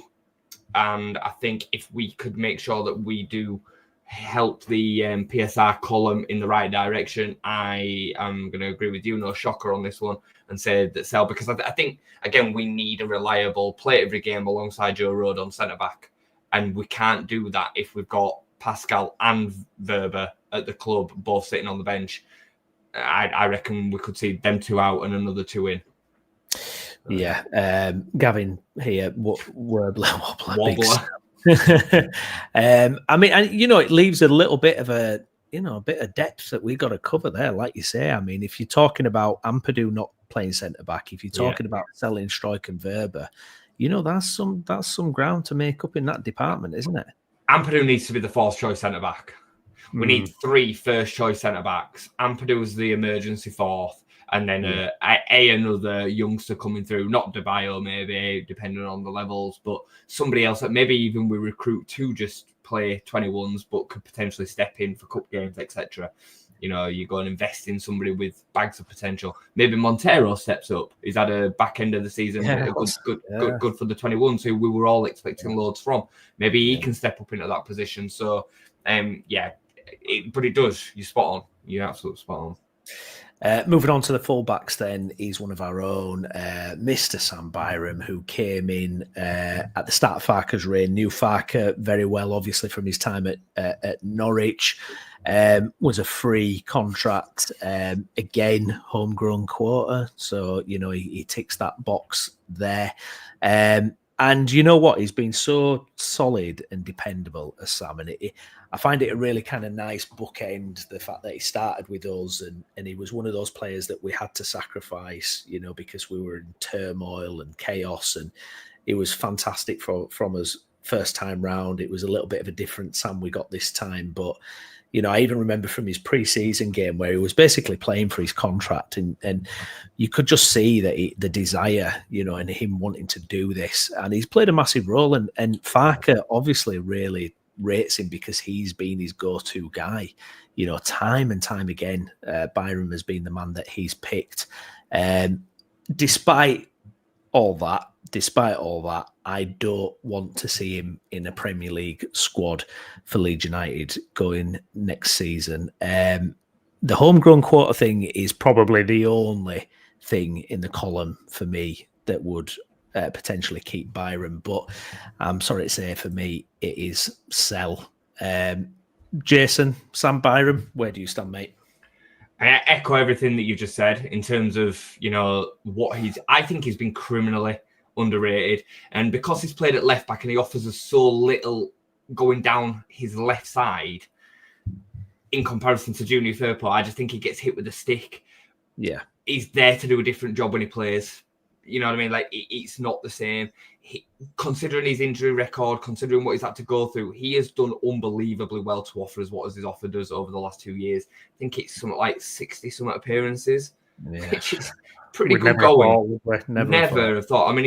and I think if we could make sure that we do help the PSR column in the right direction, I am going to agree with you, no shocker on this one, and say that sell, because I think, again, we need a reliable play every game alongside Joe Road on centre-back, and we can't do that if we've got Pascal and Verba at the club both sitting on the bench. I reckon we could see them two out and another two in. Yeah, Gavin here, wobbler. I mean, and you know, it leaves a little bit of a bit of depth that we got to cover there, like you say. I mean, if you're talking about Ampadu not playing centre back, if you're talking about selling Struijk and Verba, you know, that's some ground to make up in that department, isn't it? Ampadu needs to be the fourth choice centre back. We need 3 first choice centre backs. Ampadu is the emergency fourth, and then another youngster coming through, not DeBio maybe, depending on the levels, but somebody else that maybe even we recruit to just play 21s, but could potentially step in for cup games, etc. You know, you go and invest in somebody with bags of potential. Maybe Montero steps up. He's had a back end of the seson, good for the 21s, who we were all expecting loads from. Maybe he can step up into that position. So, but it does. You're spot on. You're absolutely spot on. Moving on to the fullbacks, then, is one of our own, Mr. Sam Byram, who came in at the start of Farke's reign. Knew Farke very well, obviously, from his time at Norwich. Was a free contract. Again, homegrown quota. So, you know, he ticks that box there. And you know what? He's been so solid and dependable as Sam. And I find it a really kind of nice bookend, the fact that he started with us and he was one of those players that we had to sacrifice, you know, because we were in turmoil and chaos. And it was fantastic from us first time round. It was a little bit of a different Sam we got this time. But, you know, I even remember from his pre-season game where he was basically playing for his contract, and you could just see that the desire, you know, and him wanting to do this. And he's played a massive role. And Farke obviously really rates him because he's been his go-to guy. You know, time and time again, Byram has been the man that he's picked. Despite all that, I don't want to see him in a Premier League squad for Leeds United going next season. The homegrown quota thing is probably the only thing in the column for me that would potentially keep Byram. But I'm sorry to say, for me, it is sell. Jason, Sam Byram, where do you stand, mate? I echo everything that you just said in terms of, I think he's been criminally underrated. And because he's played at left back and he offers us so little going down his left side in comparison to Junior Firpo, I just think he gets hit with a stick. Yeah. He's there to do a different job when he plays. You know what I mean? Like, it's not the same. Considering his injury record, considering what he's had to go through, he has done unbelievably well to offer us what he's offered us over the last 2 years. I think it's something like 60-something appearances, which is pretty good going. Never have thought. I mean,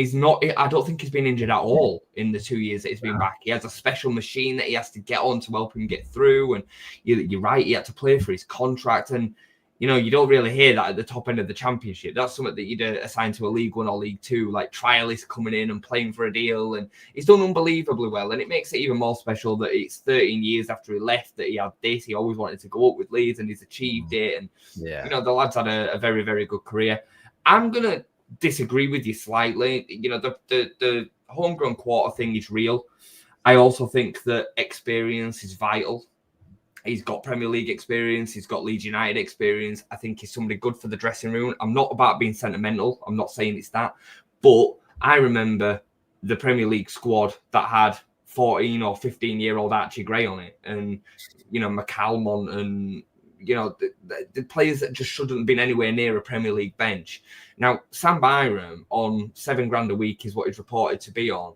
I don't think he's been injured at all in the 2 years that he's been back. He has a special machine that he has to get on to help him get through. And you're right, he had to play for his contract. And you don't really hear that at the top end of the Championship. That's something that you'd assign to a League One or League Two, like trialists coming in and playing for a deal. And he's done unbelievably well. And it makes it even more special that it's 13 years after he left that he had this. He always wanted to go up with Leeds and he's achieved it. And, the lad's had a very, very good career. I'm going to disagree with you slightly. The homegrown quarter thing is real. I also think that experience is vital. He's got Premier League experience. He's got Leeds United experience. I think he's somebody good for the dressing room. I'm not about being sentimental. I'm not saying it's that. But I remember the Premier League squad that had 14 or 15-year-old Archie Gray on it. And, McCalmont and, the players that just shouldn't have been anywhere near a Premier League bench. Now, Sam Byram on $7,000 a week is what he's reported to be on,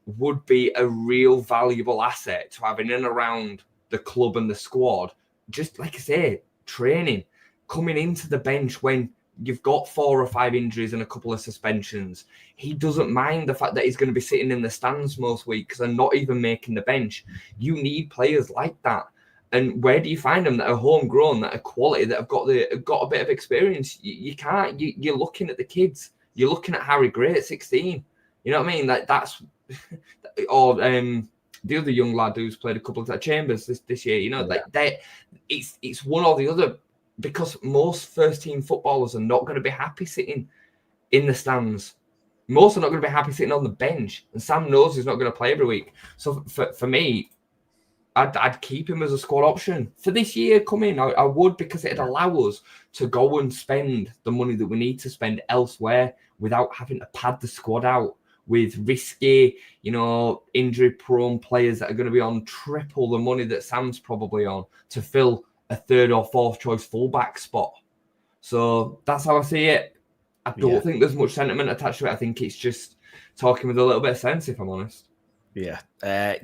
would be a real valuable asset to have in and around the club and the squad. Just like I say, training, coming into the bench when you've got 4 or 5 injuries and a couple of suspensions. He doesn't mind the fact that he's going to be sitting in the stands most weeks and not even making the bench. You need players like that. And where do you find them that are homegrown, that are quality, that have got a bit of experience? You can't. You're looking at the kids. You're looking at Harry Gray at 16. You know what I mean? Like that's, or the other young lad who's played a couple of Chambers this year. It's one or the other, because most first team footballers are not going to be happy sitting in the stands. Most are not going to be happy sitting on the bench, and Sam knows he's not going to play every week. So for me, I'd keep him as a squad option for this year coming. I would, because it'd allow us to go and spend the money that we need to spend elsewhere without having to pad the squad out with risky, injury-prone players that are going to be on triple the money that Sam's probably on to fill a 3rd or 4th choice fullback spot. So that's how I see it. I don't think there's much sentiment attached to it. I think it's just talking with a little bit of sense, if I'm honest. Yeah.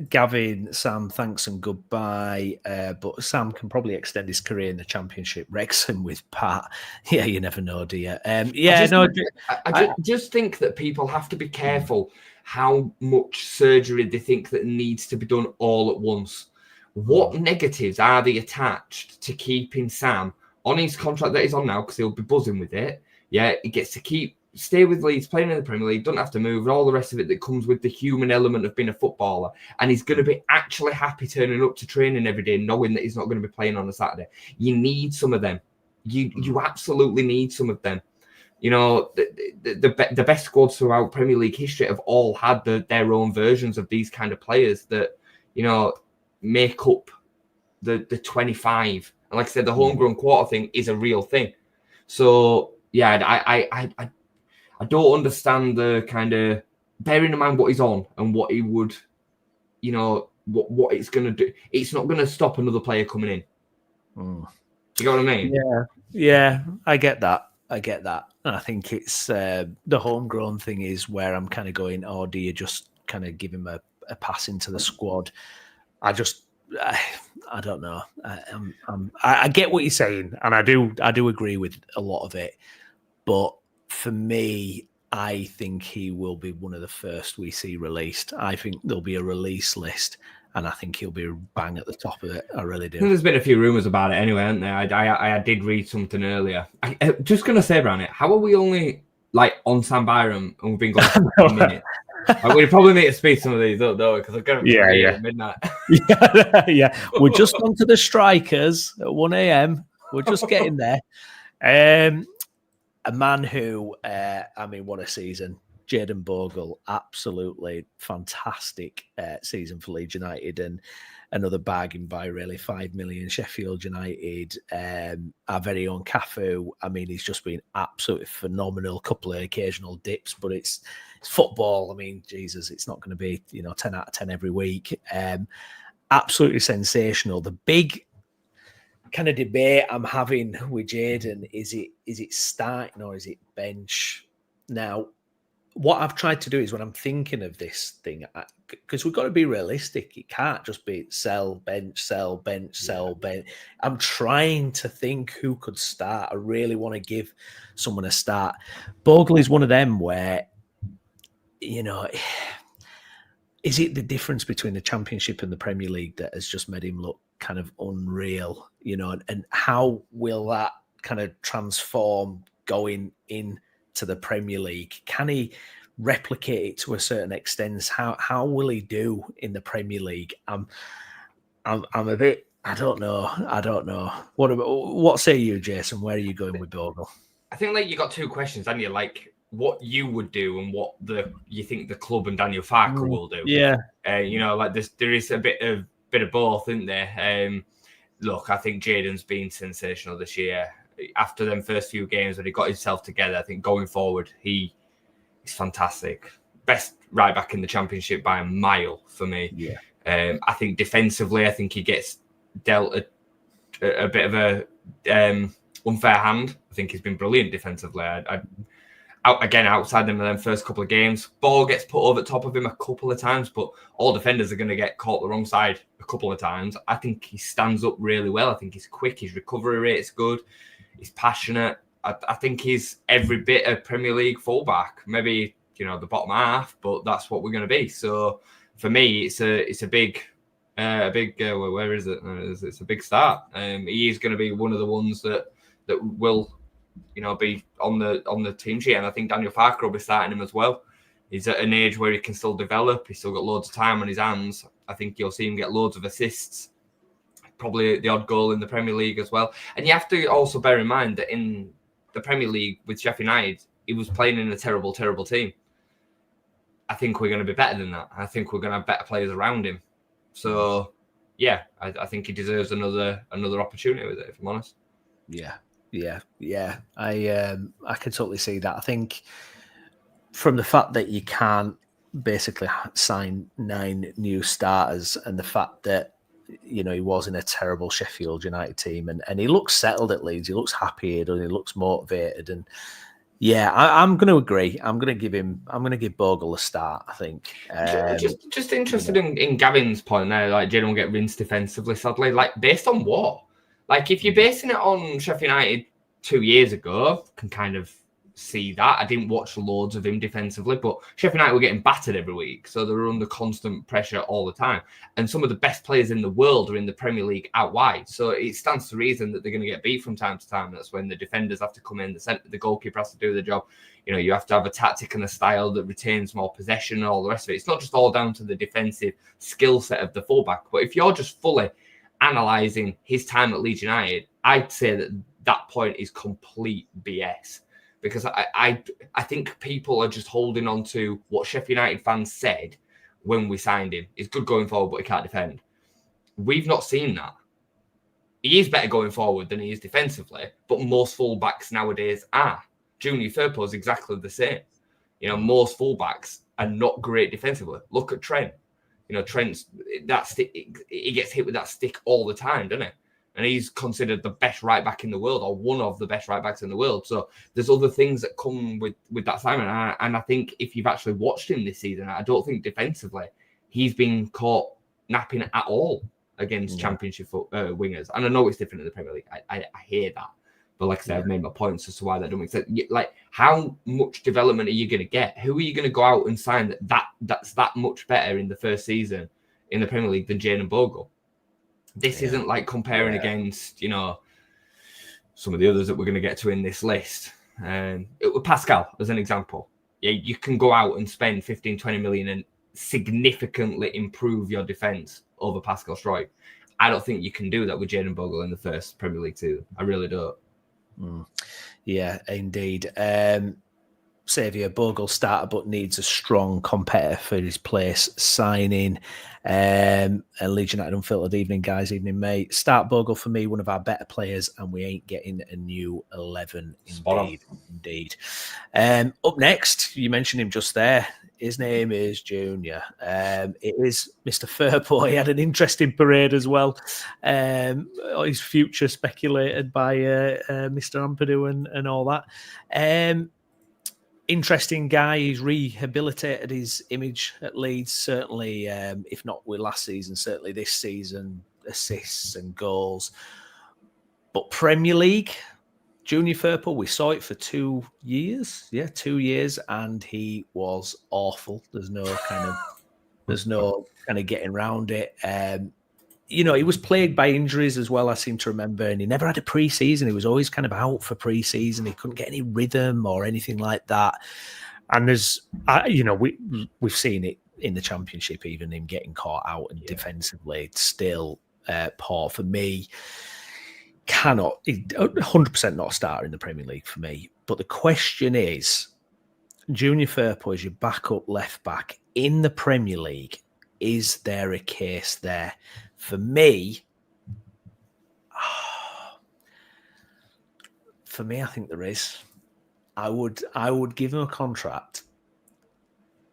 Gavin, Sam, thanks and goodbye. But Sam can probably extend his career in the Championship. Wrexham with Pat. Yeah, you never know, do you? I just think that people have to be careful how much surgery they think that needs to be done all at once. What negatives are they attached to keeping Sam on his contract that he's on now, because he'll be buzzing with it? Yeah, he gets to stay with Leeds, playing in the Premier League, doesn't have to move, and all the rest of it that comes with the human element of being a footballer. And he's going to be actually happy turning up to training every day, knowing that he's not going to be playing on a Saturday. You need some of them. You absolutely need some of them. The best squads throughout Premier League history have all had their own versions of these kind of players that, make up the 25. And like I said, the homegrown quarter thing is a real thing. So, yeah, I don't understand the kind of, bearing in mind what he's on and what he would, what it's going to do. It's not going to stop another player coming in. You know what I mean? Yeah, I get that. And I think it's the homegrown thing is where I'm kind of going, or do you just kind of give him a pass into the squad? I don't know. I get what you're saying, and I do agree with a lot of it. But for me, I think he will be one of the first we see released. I think there'll be a release list, and I think he'll be bang at the top of it. I really do. There's been a few rumours about it anyway, hasn't there? I did read something earlier. I'm just going to say, Browney, how are we only on Sam Byram and we've been going for a minute? We probably need to speed some of these up, though, because I've got to at midnight. Yeah. We're just on to the strikers at 1 a.m. We're just getting there. A man who, what a season. Jayden Bogle, absolutely fantastic season for Leeds United, and another bargain buy, really. 5 million. Sheffield United, our very own Cafu. I mean, he's just been absolutely phenomenal. A couple of occasional dips, but it's football. I mean, Jesus, it's not going to be 10 out of 10 every week. Absolutely sensational. The big kind of debate I'm having with Jayden is it starting or is it bench? Now, what I've tried to do is when I'm thinking of this thing, because we've got to be realistic, it can't just be sell, bench, sell, bench, sell, bench. I'm trying to think who could start. I really want to give someone a start. Bogle is one of them where, is it the difference between the Championship and the Premier League that has just made him look kind of unreal, and how will that kind of transform going into the Premier League? Can he replicate it to a certain extent? How will he do in the Premier League? I'm a bit, I don't know. What say you, Jason? Where are you going with Bogle? I think you got two questions, haven't you? Like what you would do and what you think the club and Daniel Farke will do. Yeah. There is a bit of both, isn't there? Look, I think Jayden's been sensational this year. After them first few games when he got himself together, I think going forward, he's fantastic. Best right back in the Championship by a mile for me. Yeah. I think defensively, I think he gets dealt a bit of a unfair hand. I think he's been brilliant defensively. Outside them first couple of games, ball gets put over the top of him a couple of times, but all defenders are going to get caught the wrong side a couple of times. I think he stands up really well. I think he's quick. His recovery rate is good. He's passionate. I think he's every bit a Premier League fullback. Maybe the bottom half, but that's what we're going to be. So for me, it's a big. Where is it? It's a big start. He is going to be one of the ones that will, be on the team sheet, and I think Daniel Farke will be starting him as well. He's at an age where he can still develop. He's still got loads of time on his hands. I think you'll see him get loads of assists, probably the odd goal in the Premier League as well. And you have to also bear in mind that in the Premier League with Sheffield United, he was playing in a terrible, terrible team. I think we're going to be better than that. I think we're going to have better players around him. So, yeah, I think he deserves another opportunity with it, if I'm honest. Yeah. I can totally see that. I think from the fact that you can't basically sign 9 new starters, and the fact that he was in a terrible Sheffield United team, and he looks settled at Leeds. He looks happy and he looks motivated, and I'm going to agree. I'm going to give Bogle a start, I think. Just interested in Gavin's point there. Like, Jayden will get rinsed defensively, sadly. Like, based on what? Like, if you're basing it on Sheffield United 2 years ago, can kind of see that. I didn't watch loads of him defensively, but Sheffield United were getting battered every week, so they were under constant pressure all the time. And some of the best players in the world are in the Premier League out wide, so it stands to reason that they're going to get beat from time to time. That's when the defenders have to come in, the goalkeeper has to do the job. You have to have a tactic and a style that retains more possession and all the rest of it. It's not just all down to the defensive skill set of the fullback, but if you're just fully analysing his time at Leeds United, I'd say that point is complete BS. Because I think people are just holding on to what Sheffield United fans said when we signed him. He's good going forward, but he can't defend. We've not seen that. He is better going forward than he is defensively, but most fullbacks nowadays are. Junior Firpo is exactly the same. Most fullbacks are not great defensively. Look at Trent. Trent's that stick. He gets hit with that stick all the time, doesn't he? And he's considered the best right back in the world, or one of the best right backs in the world. So there's other things that come with that Simon. And I think if you've actually watched him this season, I don't think defensively he's been caught napping at all against Championship wingers. And I know it's different in the Premier League. I hear that. But like I said, I've made my points as to why that doesn't make sense. Like, how much development are you going to get? Who are you going to go out and sign that's that much better in the first season in the Premier League than Jayden Bogle? This isn't like comparing against, some of the others that we're going to get to in this list. Pascal, as an example. Yeah, you can go out and spend 15, 20 million and significantly improve your defence over Pascal Struijk. I don't think you can do that with Jayden Bogle in the first Premier League season. I really don't. Yeah, indeed. Xavier Bogle starter, but needs a strong competitor for his place signing. Leeds United Unfiltered evening, guys. Evening, mate. Start Bogle for me, one of our better players, and we ain't getting a new 11. Indeed. Up next, you mentioned him just there. His name is Junior. It is Mr. Firpo. He had an interesting parade as well. His future speculated by Mr. Ampadu and all that. Interesting guy. He's rehabilitated his image at Leeds, certainly, if not with last season, certainly this season, assists and goals. But Premier League, Junior Firpo, we saw it for 2 years. Yeah, 2 years, and he was awful. There's no kind of getting around it. He was plagued by injuries as well, I seem to remember, and he never had a pre-season. He was always kind of out for pre-season. He couldn't get any rhythm or anything like that. And we've seen it in the Championship, even him getting caught out and defensively, it's still poor for me. 100% not a starter in the Premier League for me. But the question is, Junior Firpo is your backup left back in the Premier League. Is there a case there? For me, I think there is. I would give him a contract.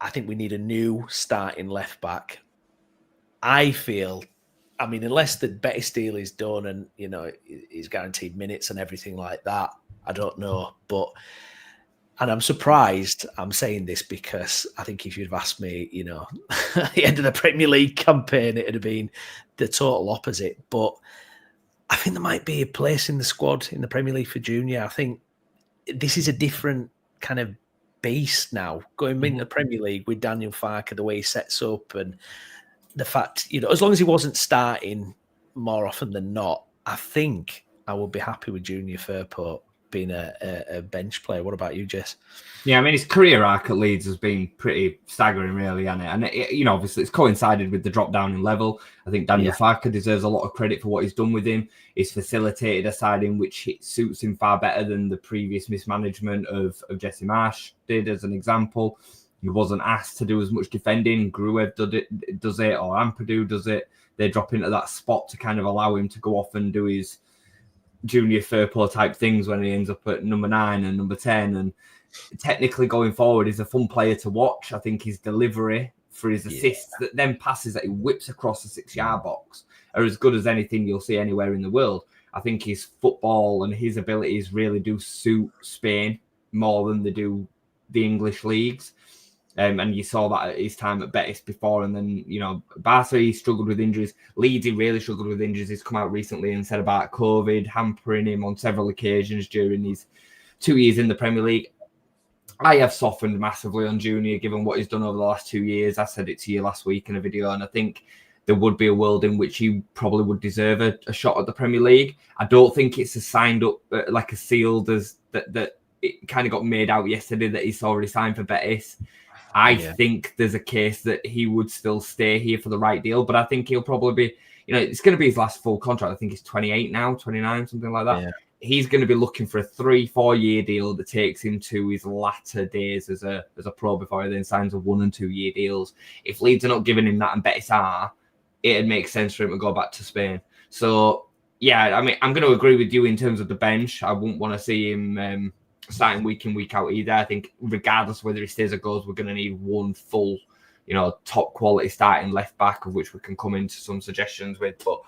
I think we need a new starting left back. I feel, unless the Betis deal is done and, he's guaranteed minutes and everything like that, I don't know. And I'm surprised I'm saying this because I think if you'd have asked me, at the end of the Premier League campaign, it would have been the total opposite. But I think there might be a place in the squad in the Premier League for Junior. I think this is a different kind of beast now, going into the Premier League with Daniel Farke, the way he sets up and the fact, as long as he wasn't starting more often than not, I think I would be happy with Junior Firpo being a bench player. What about you, Jess? Yeah, his career arc at Leeds has been pretty staggering, really, hasn't it? And, obviously it's coincided with the drop down in level. I think Daniel Farke deserves a lot of credit for what he's done with him. He's facilitated a side in which it suits him far better than the previous mismanagement of Jesse Marsh did, as an example. He wasn't asked to do as much defending. Gruev does it, or Ampadu does it. They drop into that spot to kind of allow him to go off and do his Junior Firpo type things when he ends up at number 9 and number 10. And technically going forward, he's a fun player to watch. I think his delivery for his assists, that then passes that he whips across the 6-yard box, are as good as anything you'll see anywhere in the world. I think his football and his abilities really do suit Spain more than they do the English leagues. And you saw that at his time at Betis before. And then, Barca, he struggled with injuries. Leeds, he really struggled with injuries. He's come out recently and said about COVID hampering him on several occasions during his 2 years in the Premier League. I have softened massively on Junior, given what he's done over the last 2 years. I said it to you last week in a video, and I think there would be a world in which he probably would deserve a shot at the Premier League. I don't think it's a signed up, like a sealed as that it kind of got made out yesterday that he's already signed for Betis. I think there's a case that he would still stay here for the right deal, but I think he'll probably be, it's going to be his last full contract. I think he's 28 now, 29, something like that. Yeah. He's going to be looking for a 3-4 year deal that takes him to his latter days as a pro before he then signs a 1 and 2 year deals. If Leeds are not giving him that and Betis are, it'd make sense for him to go back to Spain. So, yeah, I'm going to agree with you in terms of the bench. I wouldn't want to see him starting week in, week out either. I think regardless of whether he stays or goes, we're going to need one full, top quality starting left back, of which we can come into some suggestions with. But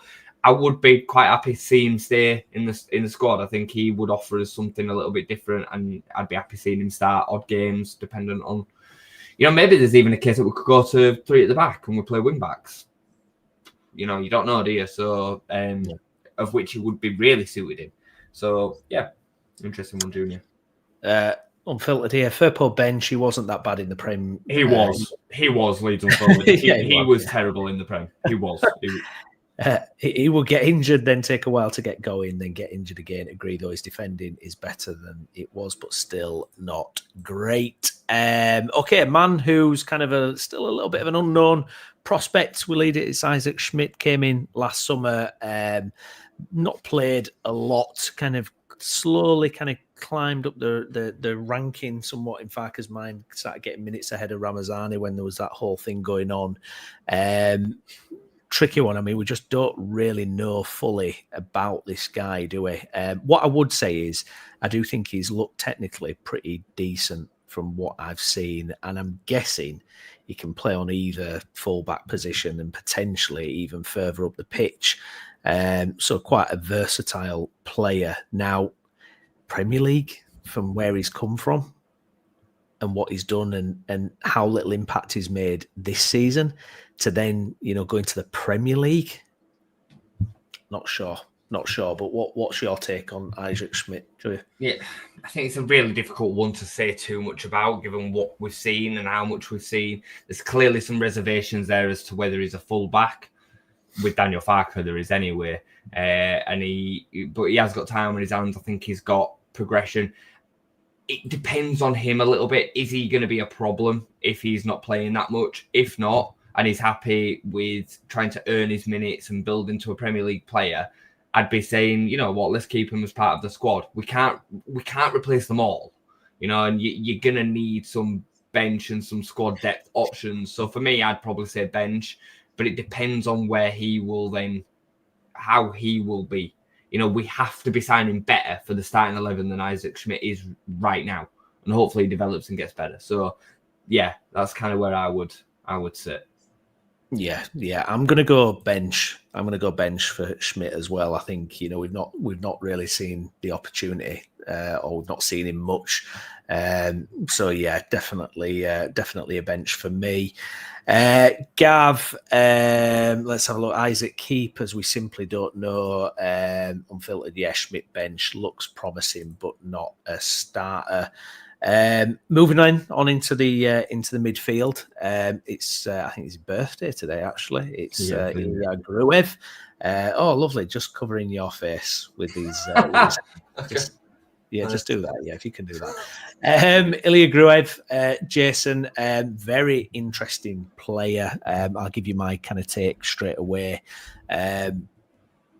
I would be quite happy to see him stay in the squad. I think he would offer us something a little bit different, and I'd be happy seeing him start odd games, dependent on, maybe there's even a case that we could go to 3 at the back and we play wing backs. You don't know, do you? So, of which he would be really suited in. So, yeah, interesting one, Junior. Unfiltered here. Firpo bench, he wasn't that bad in the Prem. He was Leeds Unfiltered. He was terrible in the Prem. He was. He will get injured, then take a while to get going, then get injured again. Agree, though, his defending is better than it was, but still not great. Okay, a man who's kind of still a little bit of an unknown prospect. We'll lead it. It's Isaac Schmidt, came in last summer, not played a lot, kind of slowly kind of climbed up the ranking somewhat in Farke's mind, started getting minutes ahead of Ramazani when there was that whole thing going on. Tricky one. I mean, we just don't really know fully about this guy, do we? What I would say is I do think he's looked technically pretty decent from what I've seen, and I'm guessing he can play on either fullback position and potentially even further up the pitch. So quite a versatile player. Now, Premier League, from where he's come from and what he's done and how little impact he's made this season, to then, going to the Premier League, not sure. But what's your take on Isaac Schmidt? Yeah, I think it's a really difficult one to say too much about, given what we've seen and how much we've seen. There's clearly some reservations there as to whether he's a fullback. With Daniel Farke, there is anyway, but he has got time on his hands. I think he's got progression. It depends on him a little bit. Is he going to be a problem if he's not playing that much? If not, and he's happy with trying to earn his minutes and build into a Premier League player, I'd be saying, you know what, let's keep him as part of the squad. We can't replace them all, and you're going to need some bench and some squad depth options. So for me, I'd probably say bench, but it depends on where he will then, how he will be. We have to be signing better for the starting 11 than Isaac Schmidt is right now. And hopefully he develops and gets better. So yeah, that's kind of where I would sit. Yeah. I'm going to go bench. I'm going to go bench for Schmidt as well. I think we've not really seen the opportunity, or we've not seen him much. So yeah, definitely a bench for me. Gav, let's have a look. Isaac keepers, we simply don't know. Unfiltered, yeah, Schmidt bench looks promising, but not a starter. Moving on into the midfield. It's I think his birthday today. Actually, it's Ilya Gruev. Oh, lovely! Just covering your face with these. Just do that. Yeah, if you can do that. Ilya Gruev, Jason, very interesting player. I'll give you my kind of take straight away.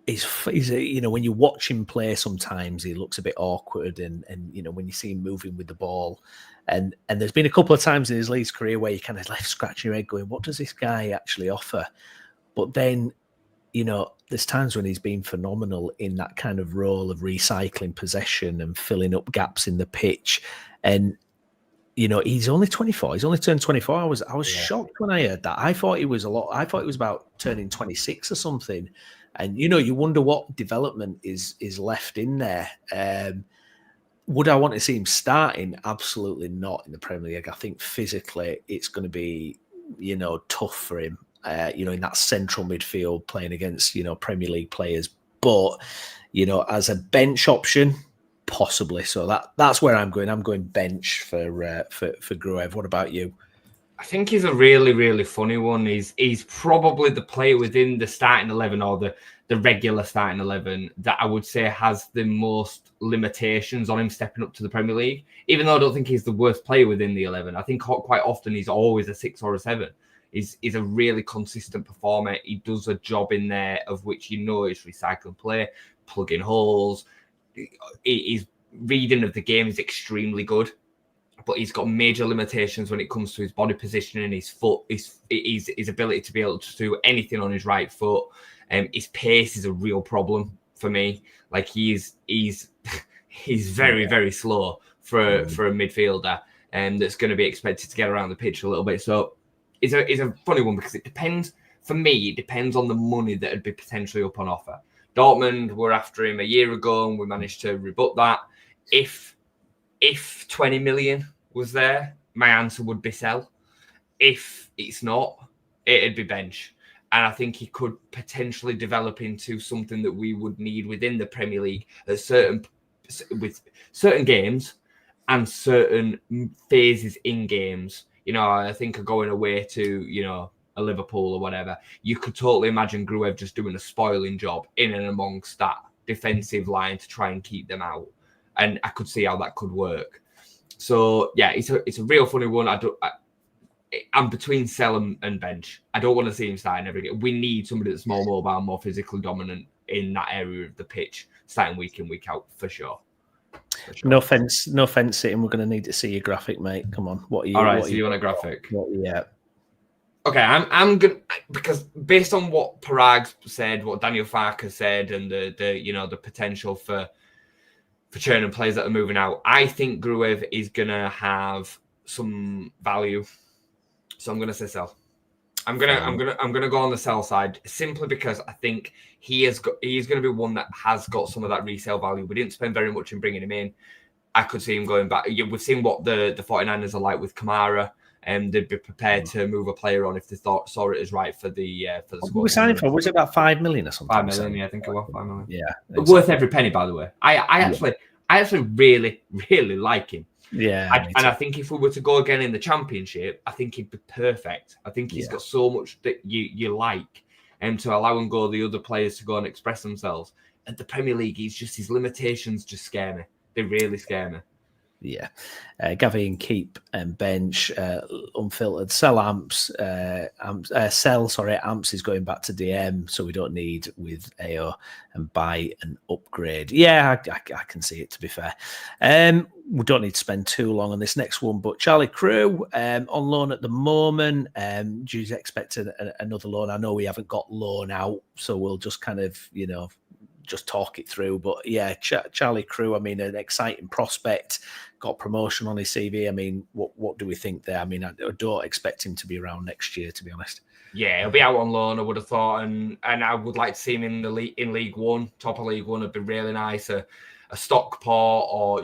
He's when you watch him play, sometimes he looks a bit awkward, and when you see him moving with the ball, and there's been a couple of times in his Leeds career where you kind of left scratching your head, going, "What does this guy actually offer?" But then, there's times when he's been phenomenal in that kind of role of recycling possession and filling up gaps in the pitch. And, he's only 24. He's only turned 24. I was shocked when I heard that. I thought he was about turning 26 or something. And, you wonder what development is left in there. Would I want to see him starting? Absolutely not in the Premier League. I think physically it's going to be, tough for him. In that central midfield playing against, Premier League players. But, as a bench option, possibly. So that's where I'm going. I'm going bench for Gruev. What about you? I think he's a really, really funny one. He's probably the player within the starting 11 or the regular starting 11 that I would say has the most limitations on him stepping up to the Premier League. Even though I don't think he's the worst player within the 11. I think quite often he's always a 6 or a 7. He's a really consistent performer. He does a job in there of which is recycling play, plugging holes. His reading of the game is extremely good, but he's got major limitations when it comes to his body positioning, his foot, his ability to be able to do anything on his right foot. His pace is a real problem for me. Like he's very, very slow for a midfielder, that's going to be expected to get around the pitch a little bit. So it's a funny one because it depends. For me, it depends on the money that would be potentially up on offer. Dortmund were after him a year ago, and we managed to rebut that. If 20 million was there, my answer would be sell. If it's not, it'd be bench. And I think he could potentially develop into something that we would need within the Premier League with certain games and certain phases in games. I think going away to, a Liverpool or whatever, you could totally imagine Gruev just doing a spoiling job in and amongst that defensive line to try and keep them out. And I could see how that could work. So, yeah, it's a real funny one. I'm between sell and bench. I don't want to see him starting every game. We need somebody that's more mobile, more physically dominant in that area of the pitch, starting week in, week out, for sure. Sure. No fence sitting. We're going to need to see your graphic, mate. Come on. What are you? All right, so you want a graphic? Yeah. Okay, I'm gonna, because based on what Parag said, what Daniel Farke said, and the potential for churning players that are moving out, I think Gruev is gonna have some value. So I'm gonna say sell. I'm gonna go on the sell side simply because I think he's going to be one that has got some of that resale value. We didn't spend very much in bringing him in. I could see him going back. We've seen what the 49ers are like with Kamara, and they'd be prepared to move a player on if they saw it as right for the squad. What were we signing for? Was it about 5 million or something? 5 million, yeah, I think it was 5 million. Yeah, exactly. Worth every penny, by the way. I actually really, really like him. Yeah, I think if we were to go again in the Championship, I think he'd be perfect. I think he's got so much that you like, and to allow him go the other players to go and express themselves. At the Premier League, his limitations just scare me. They really scare me. Yeah. Gavi and keep and bench, unfiltered. Sell amps. Amps is going back to DM, so we don't need with AO, and buy an upgrade. Yeah, I can see it, to be fair. We don't need to spend too long on this next one, but Charlie Crew on loan at the moment. Do you expect another loan? I know we haven't got loan out, so we'll just kind of, just talk it through. But yeah, Charlie Crew, I mean, an exciting prospect, got promotion on his CV. I mean, what do we think there? I mean, I don't expect him to be around next year, to be honest. Yeah, he'll be out on loan, I would have thought, and I would like to see him in League One, top of League One. Would be really nice. A Stockport, or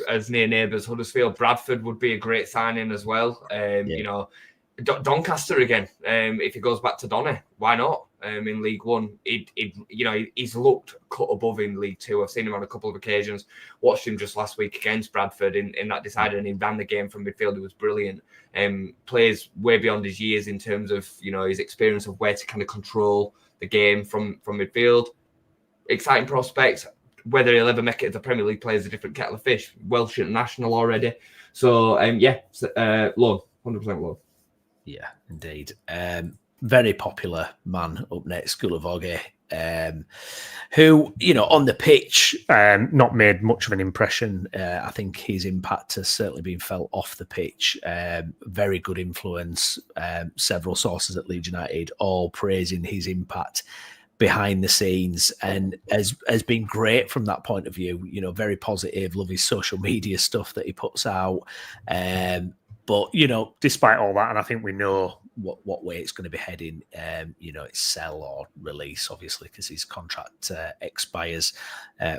as near neighbours, Huddersfield, Bradford would be a great signing as well. Doncaster again. If he goes back to Donny, why not? In League One, he's looked cut above in League Two. I've seen him on a couple of occasions. Watched him just last week against Bradford in that decider, and he ran the game from midfield. It was brilliant. Plays way beyond his years in terms of his experience of where to kind of control the game from midfield. Exciting prospect. Whether he'll ever make it to the Premier League plays a different kettle of fish. Welsh international already. So loan, 100% loan. Yeah, indeed. Very popular man up next, Gulavoge, who, on the pitch, not made much of an impression. I think his impact has certainly been felt off the pitch. Very good influence. Several sources at Leeds United all praising his impact behind the scenes, and has been great from that point of view. Very positive. Love his social media stuff that he puts out. But, despite all that, and I think we know what way it's going to be heading, it's sell or release, obviously, because his contract expires.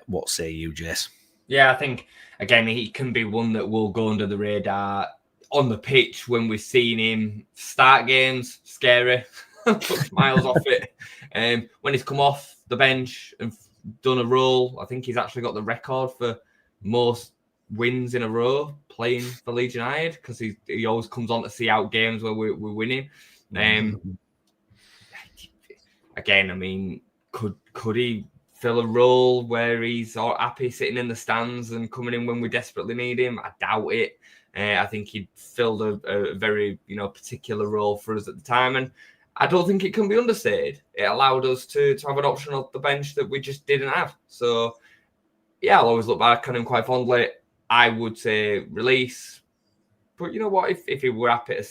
What say you, Jess? Yeah, I think, again, he can be one that will go under the radar on the pitch when we've seen him start games. Scary. Took miles off it. When he's come off the bench and done a role, I think he's actually got the record for most wins in a row playing for Leeds United, because he always comes on to see out games where we're winning. Again, I mean, could he fill a role where he's all happy sitting in the stands and coming in when we desperately need him? I doubt it. I think he filled a very particular role for us at the time, and I don't think it can be understated. It allowed us to have an option off the bench that we just didn't have. So yeah, I'll always look back on him quite fondly. I would say release. But you know what? If he were happy to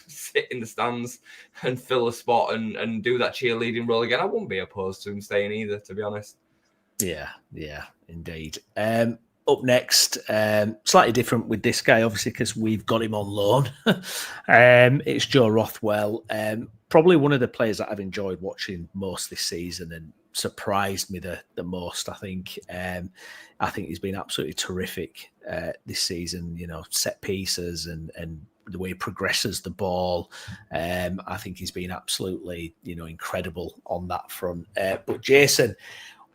sit in the stands and fill a spot and do that cheerleading role again, I wouldn't be opposed to him staying either, to be honest. Yeah, indeed. Up next, slightly different with this guy, obviously, because we've got him on loan. It's Joe Rothwell. Probably one of the players that I've enjoyed watching most this season and surprised me the most, I think. I think he's been absolutely terrific this season, set pieces and the way he progresses the ball. I think he's been absolutely, incredible on that front. But Jason,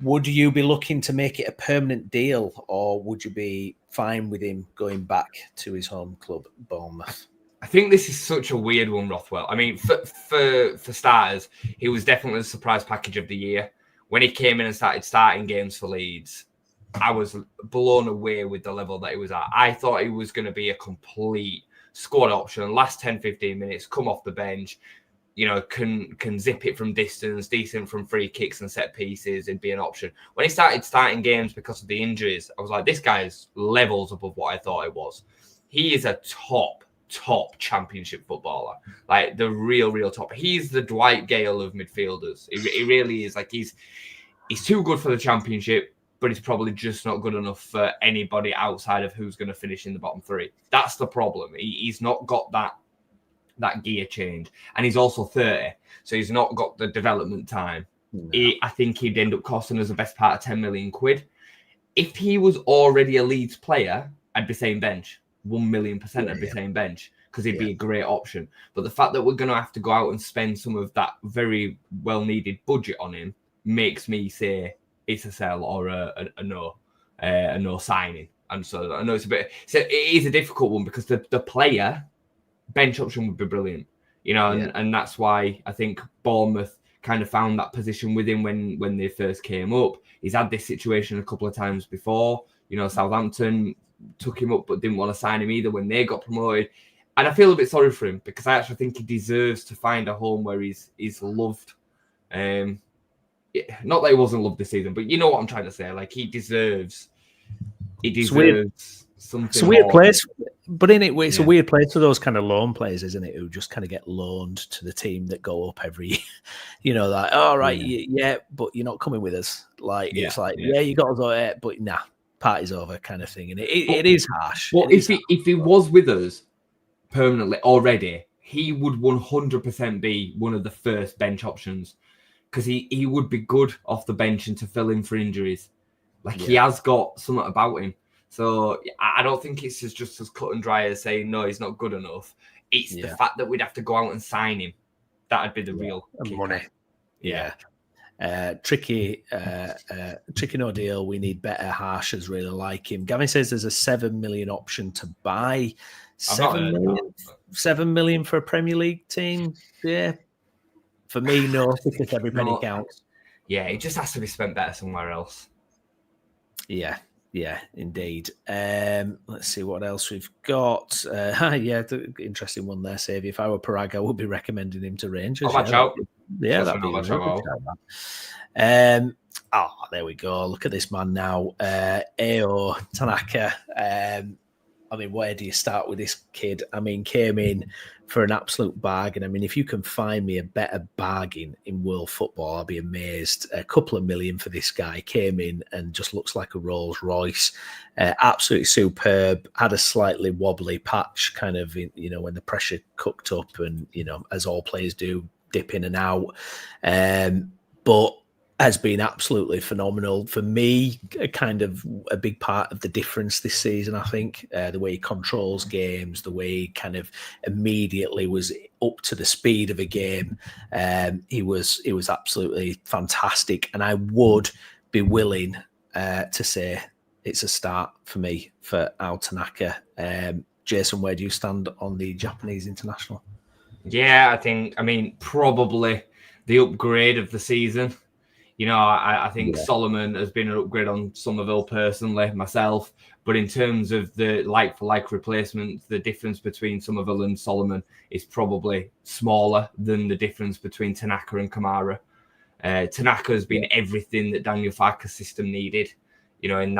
would you be looking to make it a permanent deal, or would you be fine with him going back to his home club, Bournemouth? I think this is such a weird one, Rothwell. I mean, for starters, he was definitely the surprise package of the year. When he came in and starting games for Leeds, I was blown away with the level that he was at. I thought he was going to be a complete squad option, last 10, 15 minutes, come off the bench, can zip it from distance, decent from free kicks and set pieces, and be an option. When he started starting games because of the injuries, I was like, this guy's levels above what I thought it was. He is a top championship footballer, like the real top. He's the Dwight Gale of midfielders. He really is. Like he's too good for the championship, but he's probably just not good enough for anybody outside of who's going to finish in the bottom three. That's the problem. He's not got that gear change, and he's also 30, so he's not got the development time. No. I think he'd end up costing us the best part of 10 million quid. If he was already a Leeds player, I'd be saying bench. 1,000,000% I'd be saying bench, because he'd be a great option. But the fact that we're going to have to go out and spend some of that very well-needed budget on him makes me say it's a sell or a no signing. And so I know it is a difficult one, because the player bench option would be brilliant, and that's why I think Bournemouth kind of found that position with him when they first came up. He's had this situation a couple of times before. Southampton took him up but didn't want to sign him either when they got promoted. And I feel a bit sorry for him, because I actually think he deserves to find a home where he's loved. Not that he wasn't loved this season, but you know what I'm trying to say. Like, he deserves something. It's a weird place, but it's a weird place for those kind of loan players, isn't it? Who just kind of get loaned to the team that go up every year. Like, all right, but you're not coming with us. Like, it's like, you got us over, but nah, party's over, kind of thing. And it is harsh. Well, if he was with us permanently already, he would 100% be one of the first bench options, because he would be good off the bench and to fill in for injuries. Like, he has got something about him. So I don't think it's just as cut and dry as saying, no, he's not good enough. It's the fact that we'd have to go out and sign him. That'd be the real money. Tricky no deal. We need better. Harshers really like him. Gavin says there's a 7 million option to buy. 7 million for a Premier League team. Yeah. For me, no, because every penny counts. Yeah, it just has to be spent better somewhere else. Yeah, indeed. Let's see what else we've got. Interesting one there, Savvy. If I were Parag, I would be recommending him to Rangers. Watch out. Yeah, that'd be there we go. Look at this man now. Ao Tanaka. Where do you start with this kid? Came in for an absolute bargain. If you can find me a better bargain in world football, I'll be amazed. A couple of million for this guy. Came in and just looks like a Rolls Royce. Absolutely superb. Had a slightly wobbly patch, kind of, when the pressure cooked up, and, as all players do, dip in and out. But has been absolutely phenomenal for me. Kind of a big part of the difference this season, I think. The way he controls games, the way he kind of immediately was up to the speed of a game. He was absolutely fantastic, and I would be willing to say it's a start for me for Ao Tanaka. Jason, where do you stand on the Japanese international? Yeah, probably the upgrade of the season. I think Solomon has been an upgrade on Somerville personally, myself. But in terms of the like-for-like replacement, the difference between Somerville and Solomon is probably smaller than the difference between Tanaka and Kamara. Tanaka has been everything that Daniel Farke's system needed, in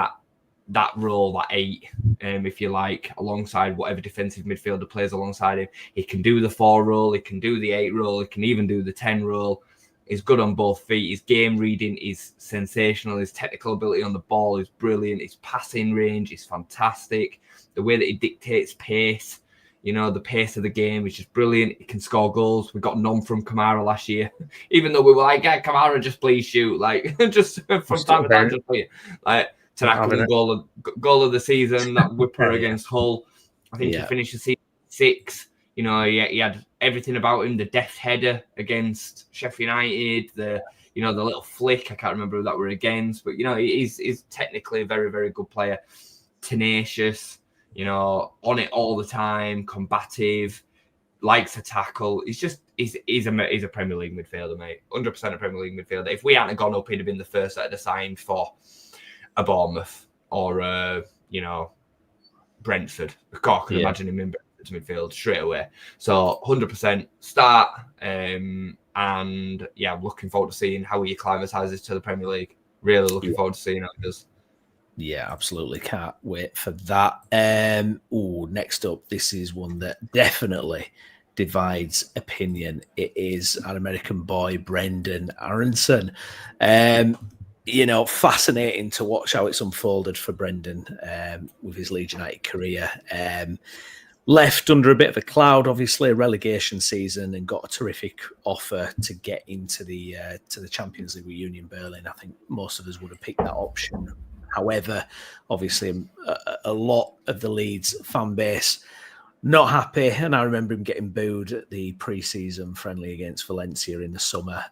that role, that 8, if you like, alongside whatever defensive midfielder plays alongside him. He can do the 4 role, he can do the 8 role, he can even do the 10 role. He's good on both feet. His game reading is sensational. His technical ability on the ball is brilliant. His passing range is fantastic. The way that he dictates pace, the pace of the game is just brilliant. He can score goals. We got none from Kamara last year. Even though we were like, Kamara, just please shoot. Like, just from time to time, just please. Like, Tanaka won goal of the season, that whipper against Hull. I think he finished the season 6. He had everything about him, the deft header against Sheffield United, the little flick, I can't remember who that were against, but, he's technically a very, very good player, tenacious, on it all the time, combative, likes to tackle. He's a Premier League midfielder, mate, 100% a Premier League midfielder. If we hadn't gone up, he'd have been the first that had signed for a Bournemouth or, Brentford. I can imagine him in Brentford. to midfield straight away. So 100% start. And yeah, I'm looking forward to seeing how he acclimatises to the Premier League. Really looking forward to seeing how he does. Yeah, absolutely. Can't wait for that. Next up, this is one that definitely divides opinion. It is our American boy, Brenden Aaronson. Fascinating to watch how it's unfolded for Brenden with his Leeds United career. Left under a bit of a cloud, obviously, a relegation season, and got a terrific offer to get into the Champions League with Union Berlin. I think most of us would have picked that option. However, obviously, a lot of the Leeds fan base not happy, and I remember him getting booed at the pre-season friendly against Valencia in the summer.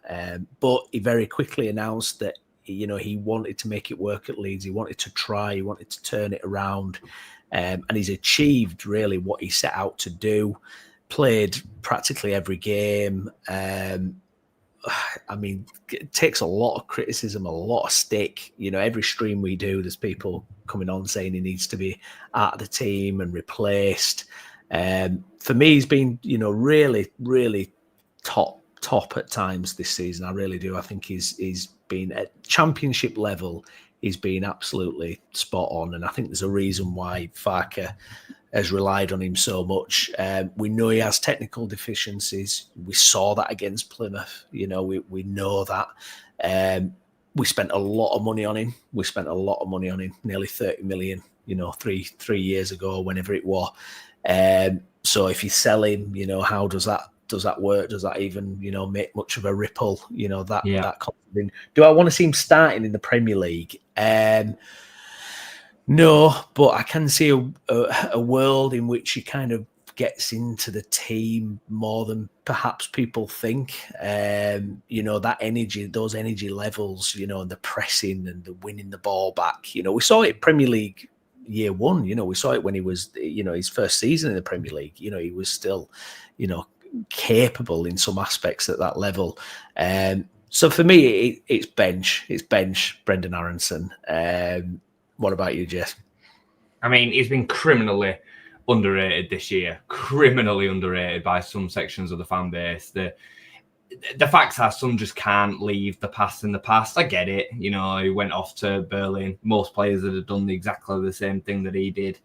But he very quickly announced that he wanted to make it work at Leeds. He wanted to try. He wanted to turn it around. And he's achieved really what he set out to do. Played practically every game. It takes a lot of criticism, a lot of stick. Every stream we do, there's people coming on saying he needs to be out of the team and replaced. For me, he's been, really, really top at times this season. I really do. I think he's been at championship level. He's been absolutely spot on, and I think there's a reason why Farke has relied on him so much. We know he has technical deficiencies. We saw that against Plymouth. We know that. We spent a lot of money on him. Nearly 30 million, 3 years ago, whenever it was. So if you sell him, how does that work? Does that even, make much of a ripple? That confidence. Do I want to see him starting in the Premier League? No, but I can see a world in which he kind of gets into the team more than perhaps people think. That energy, those energy levels, and the pressing and the winning the ball back. We saw it Premier League year one. We saw it when he was, his first season in the Premier League. He was still, capable in some aspects at that level. So for me, it's bench. It's bench, Brenden Aaronson. What about you, Jess? I mean, he's been criminally underrated this year. Criminally underrated by some sections of the fan base. The facts are some just can't leave the past in the past. I get it. He went off to Berlin. Most players that have done exactly the same thing that he did.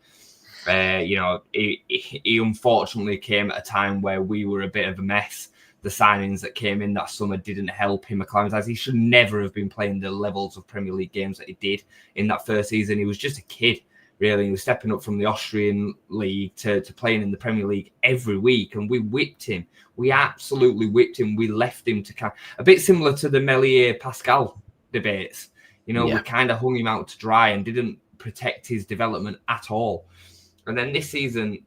He unfortunately came at a time where we were a bit of a mess. The signings that came in that summer didn't help him acclimatise. He should never have been playing the levels of Premier League games that he did in that first season. He was just a kid, really. He was stepping up from the Austrian league to playing in the Premier League every week, and we whipped him. We absolutely whipped him. We left him to a bit similar to the Meslier-Pascal debates. We kind of hung him out to dry and didn't protect his development at all. And then this season,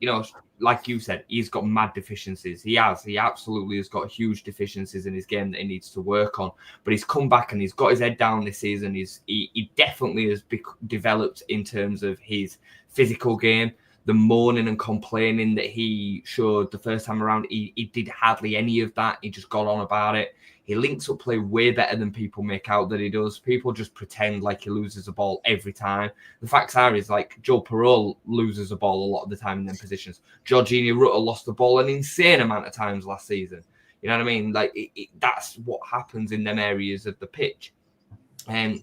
like you said, he's got mad deficiencies. He absolutely has got huge deficiencies in his game that he needs to work on. But he's come back and he's got his head down this season. He definitely has developed in terms of his physical game. The moaning and complaining that he showed the first time around, he did hardly any of that. He just got on about it. He links up play way better than people make out that he does. People just pretend like he loses a ball every time. The facts are is like Joe Perreault loses a ball a lot of the time in them positions. Jorginho Rutter lost the ball an insane amount of times last season. You know what I mean? Like that's what happens in them areas of the pitch. And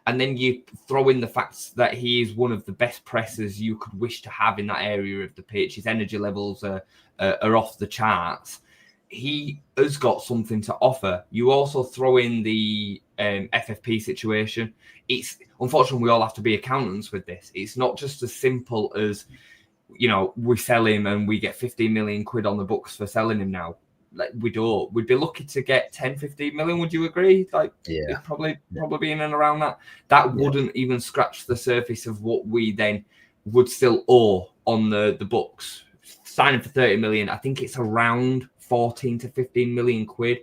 then you throw in the fact that he is one of the best pressers you could wish to have in that area of the pitch. His energy levels are off the charts. He has got something to offer. You also throw in the FFP situation. It's unfortunately we all have to be accountants with this. It's not just as simple as we sell him and we get 15 million quid on the books for selling him now. Like we don't. We'd be lucky to get 10, 15 million. Would you agree? Probably in and around that. That wouldn't even scratch the surface of what we then would still owe on the books. Signing for 30 million, I think it's around 14 to 15 million quid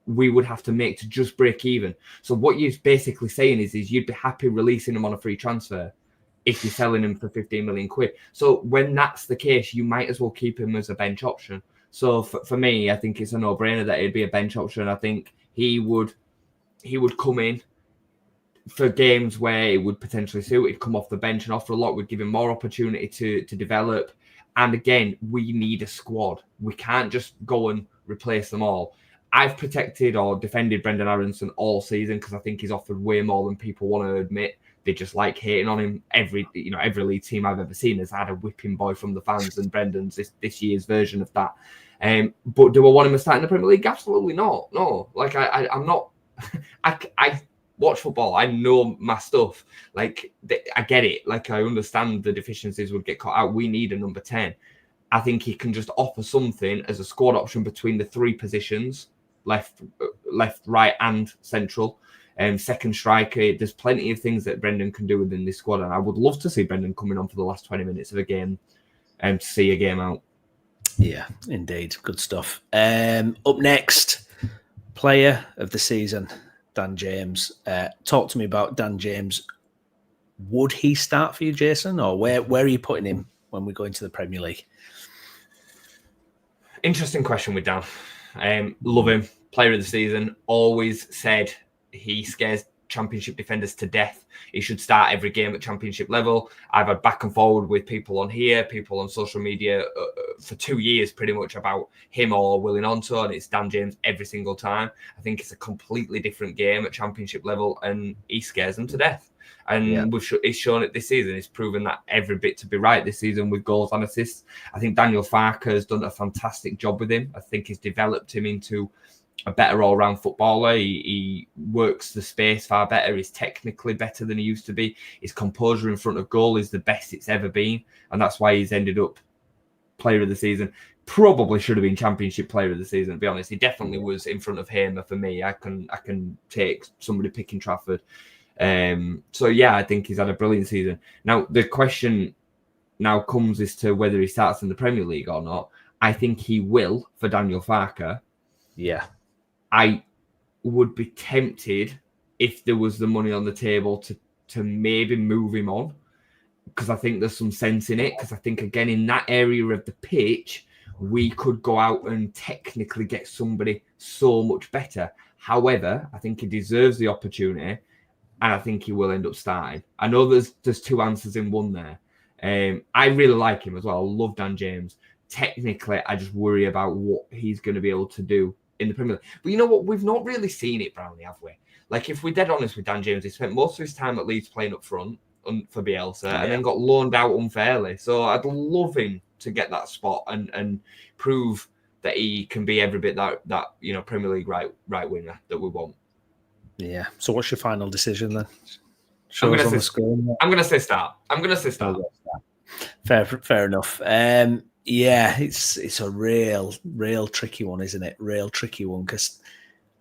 we would have to make to just break even. So what you're basically saying is you'd be happy releasing him on a free transfer if you're selling him for 15 million quid. So when that's the case, you might as well keep him as a bench option. So for me, I think it's a no-brainer that it'd be a bench option. I think he would come in for games where it would potentially suit. He'd come off the bench and offer a lot. Would give him more opportunity to develop. And again, we need a squad. We can't just go and replace them all. I've protected or defended Brendan Aronson all season because I think he's offered way more than people want to admit. They just like hating on him. Every Leeds team I've ever seen has had a whipping boy from the fans, and Brendan's this year's version of that. But do I want him to start in the Premier League? Absolutely not. No, like I'm not. I watch football. I know my stuff. Like I get it. Like I understand the deficiencies would get cut out. We need a number 10. I think he can just offer something as a squad option between the three positions, left, right, and central. Second striker. There's plenty of things that Brendan can do within this squad, and I would love to see Brendan coming on for the last 20 minutes of a game to see a game out. Yeah, indeed. Good stuff. Up next, player of the season, Dan James. Talk to me about Dan James. Would he start for you, Jason, or where are you putting him when we go into the Premier League? Interesting question with Dan. Love him. Player of the season. Always said he scares Championship defenders to death. He should start every game at Championship level. I've had back and forward with people on here, people on social media for 2 years pretty much about him or Willing Onto, and it's Dan James every single time. I think it's a completely different game at Championship level, and he scares them to death. And he's shown it this season. He's proven that every bit to be right this season with goals and assists. I think Daniel Farke has done a fantastic job with him. I think he's developed him into a better all-round footballer. He works the space far better. He's technically better than he used to be. His composure in front of goal is the best it's ever been. And that's why he's ended up player of the season. Probably should have been Championship player of the season, to be honest. He definitely was in front of Hamer for me. I can take somebody picking Trafford. So yeah, I think he's had a brilliant season. Now, the question now comes as to whether he starts in the Premier League or not. I think he will for Daniel Farke. Yeah. I would be tempted if there was the money on the table to maybe move him on, because I think there's some sense in it. Because I think, again, in that area of the pitch, we could go out and technically get somebody so much better. However, I think he deserves the opportunity, and I think he will end up starting. I know there's two answers in one there. I really like him as well. I love Dan James. Technically, I just worry about what he's going to be able to do in the Premier League. But you know what? We've not really seen it, Brownlee, have we? Like, if we're dead honest with Dan James, he spent most of his time at Leeds playing up front for Bielsa and then got loaned out unfairly. So I'd love him to get that spot and prove that he can be every bit that Premier League right winger that we want. Yeah. So what's your final decision then? I'm going to say start. Fair enough. Yeah, it's a real tricky one, isn't it? Real tricky one, because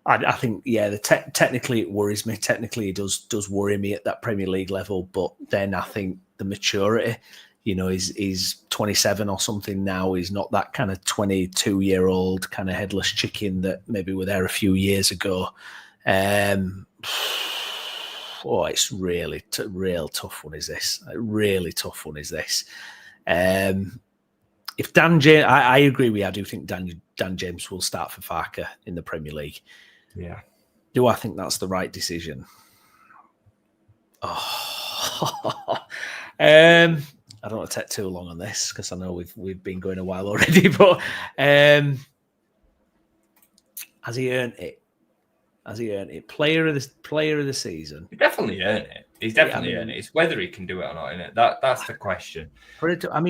I think, technically it worries me. Technically it does worry me at that Premier League level, but then I think the maturity, he's 27 or something now. He's not that kind of 22-year-old kind of headless chicken that maybe were there a few years ago. It's really real tough one is this. A really tough one is this. If Dan James, I agree with you. I do think Dan James will start for Farke in the Premier League. Yeah. Do I think that's the right decision? I don't want to take too long on this because I know we've been going a while already. But has he earned it? Has he earned it? Player of the season. He definitely earned it. He's definitely earned it. It's whether he can do it or not, isn't it? That's the question.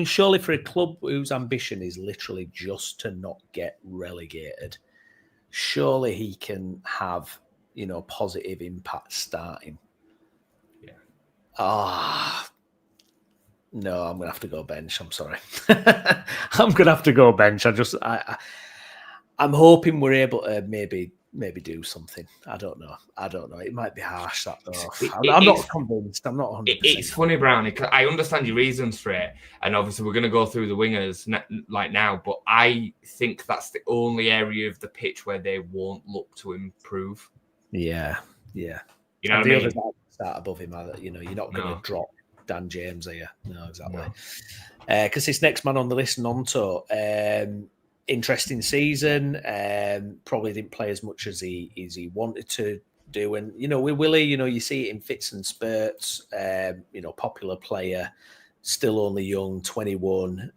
Surely for a club whose ambition is literally just to not get relegated, surely he can have, positive impact starting. Yeah. No, I'm gonna have to go bench. I'm sorry. I'm gonna have to go bench. I'm hoping we're able to maybe do something. I don't know. It might be harsh, that though. I'm not convinced. I'm not 100%. It's funny, Brownie. I understand your reasons for it, and obviously we're going to go through the wingers now. But I think that's the only area of the pitch where they won't look to improve. Yeah. You know what I mean? Others start above him. You're not going to drop Dan James, are you? No, exactly. Because this next man on the list, Nonto. Interesting season. Probably didn't play as much as he wanted to do. And with Willie, you see it in fits and spurts. Popular player, still only young, 21.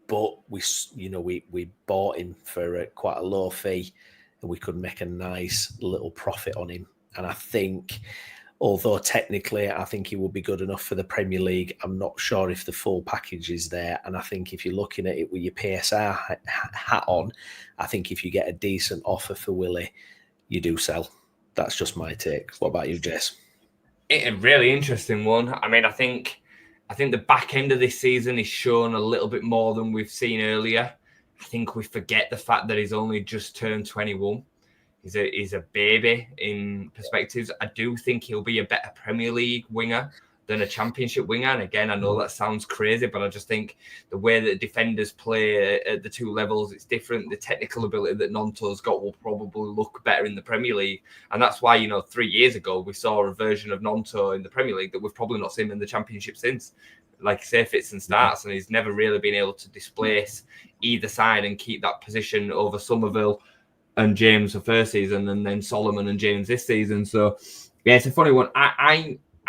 But we bought him for quite a low fee, and we could make a nice little profit on him. And I think, although technically I think he will be good enough for the Premier League, I'm not sure if the full package is there. And I think if you're looking at it with your PSR hat on, I think if you get a decent offer for Willie, you do sell. That's just my take. What about you, Jess? A really interesting one. I mean, I think the back end of this season is shown a little bit more than we've seen earlier. I think we forget the fact that he's only just turned 21. He's a baby in perspectives. I do think he'll be a better Premier League winger than a Championship winger. And again, I know that sounds crazy, but I just think the way that defenders play at the two levels, it's different. The technical ability that Nonto's got will probably look better in the Premier League. And that's why, 3 years ago, we saw a version of Nonto in the Premier League that we've probably not seen in the Championship since. Like, say, fits and starts, and he's never really been able to displace either side and keep that position over Somerville and James the first season, and then Solomon and James this season. So, yeah, it's a funny one.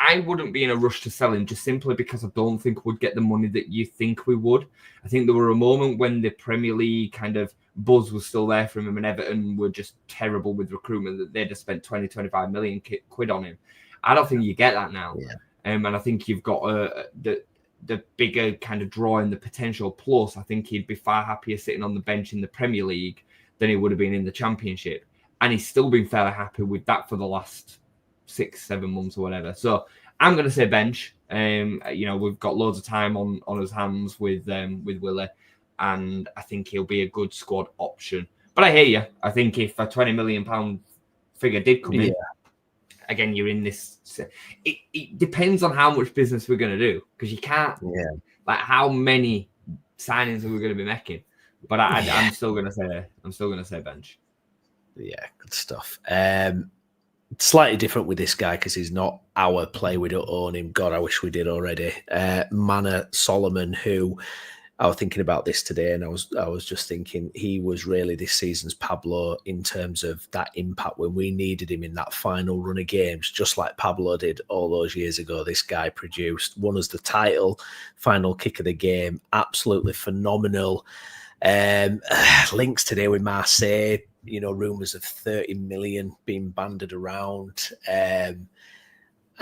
I wouldn't be in a rush to sell him just simply because I don't think we'd get the money that you think we would. I think there were a moment when the Premier League kind of buzz was still there from him, and Everton were just terrible with recruitment, that they'd have spent 20-25 million quid on him. I don't think you get that now. Yeah. And I think you've got the bigger kind of drawing the potential. Plus, I think he'd be far happier sitting on the bench in the Premier League than he would have been in the Championship. And he's still been fairly happy with that for the last 6-7 months or whatever. So I'm going to say bench. We've got loads of time on his hands with Willie, and I think he'll be a good squad option. But I hear you. I think if a £20 million figure did come in, again, you're in this. It depends on how much business we're going to do, because you can't. Yeah. Like, how many signings are we going to be making? But I'm still going to say bench. Yeah, good stuff. Slightly different with this guy because he's not our play. We don't own him. God, I wish we did already. Manor Solomon, who I was thinking about this today, and I was just thinking he was really this season's Pablo in terms of that impact when we needed him in that final run of games, just like Pablo did all those years ago. This guy produced, won us the title, final kick of the game, absolutely phenomenal. Links today with Marseille, rumours of 30 million being banded around. And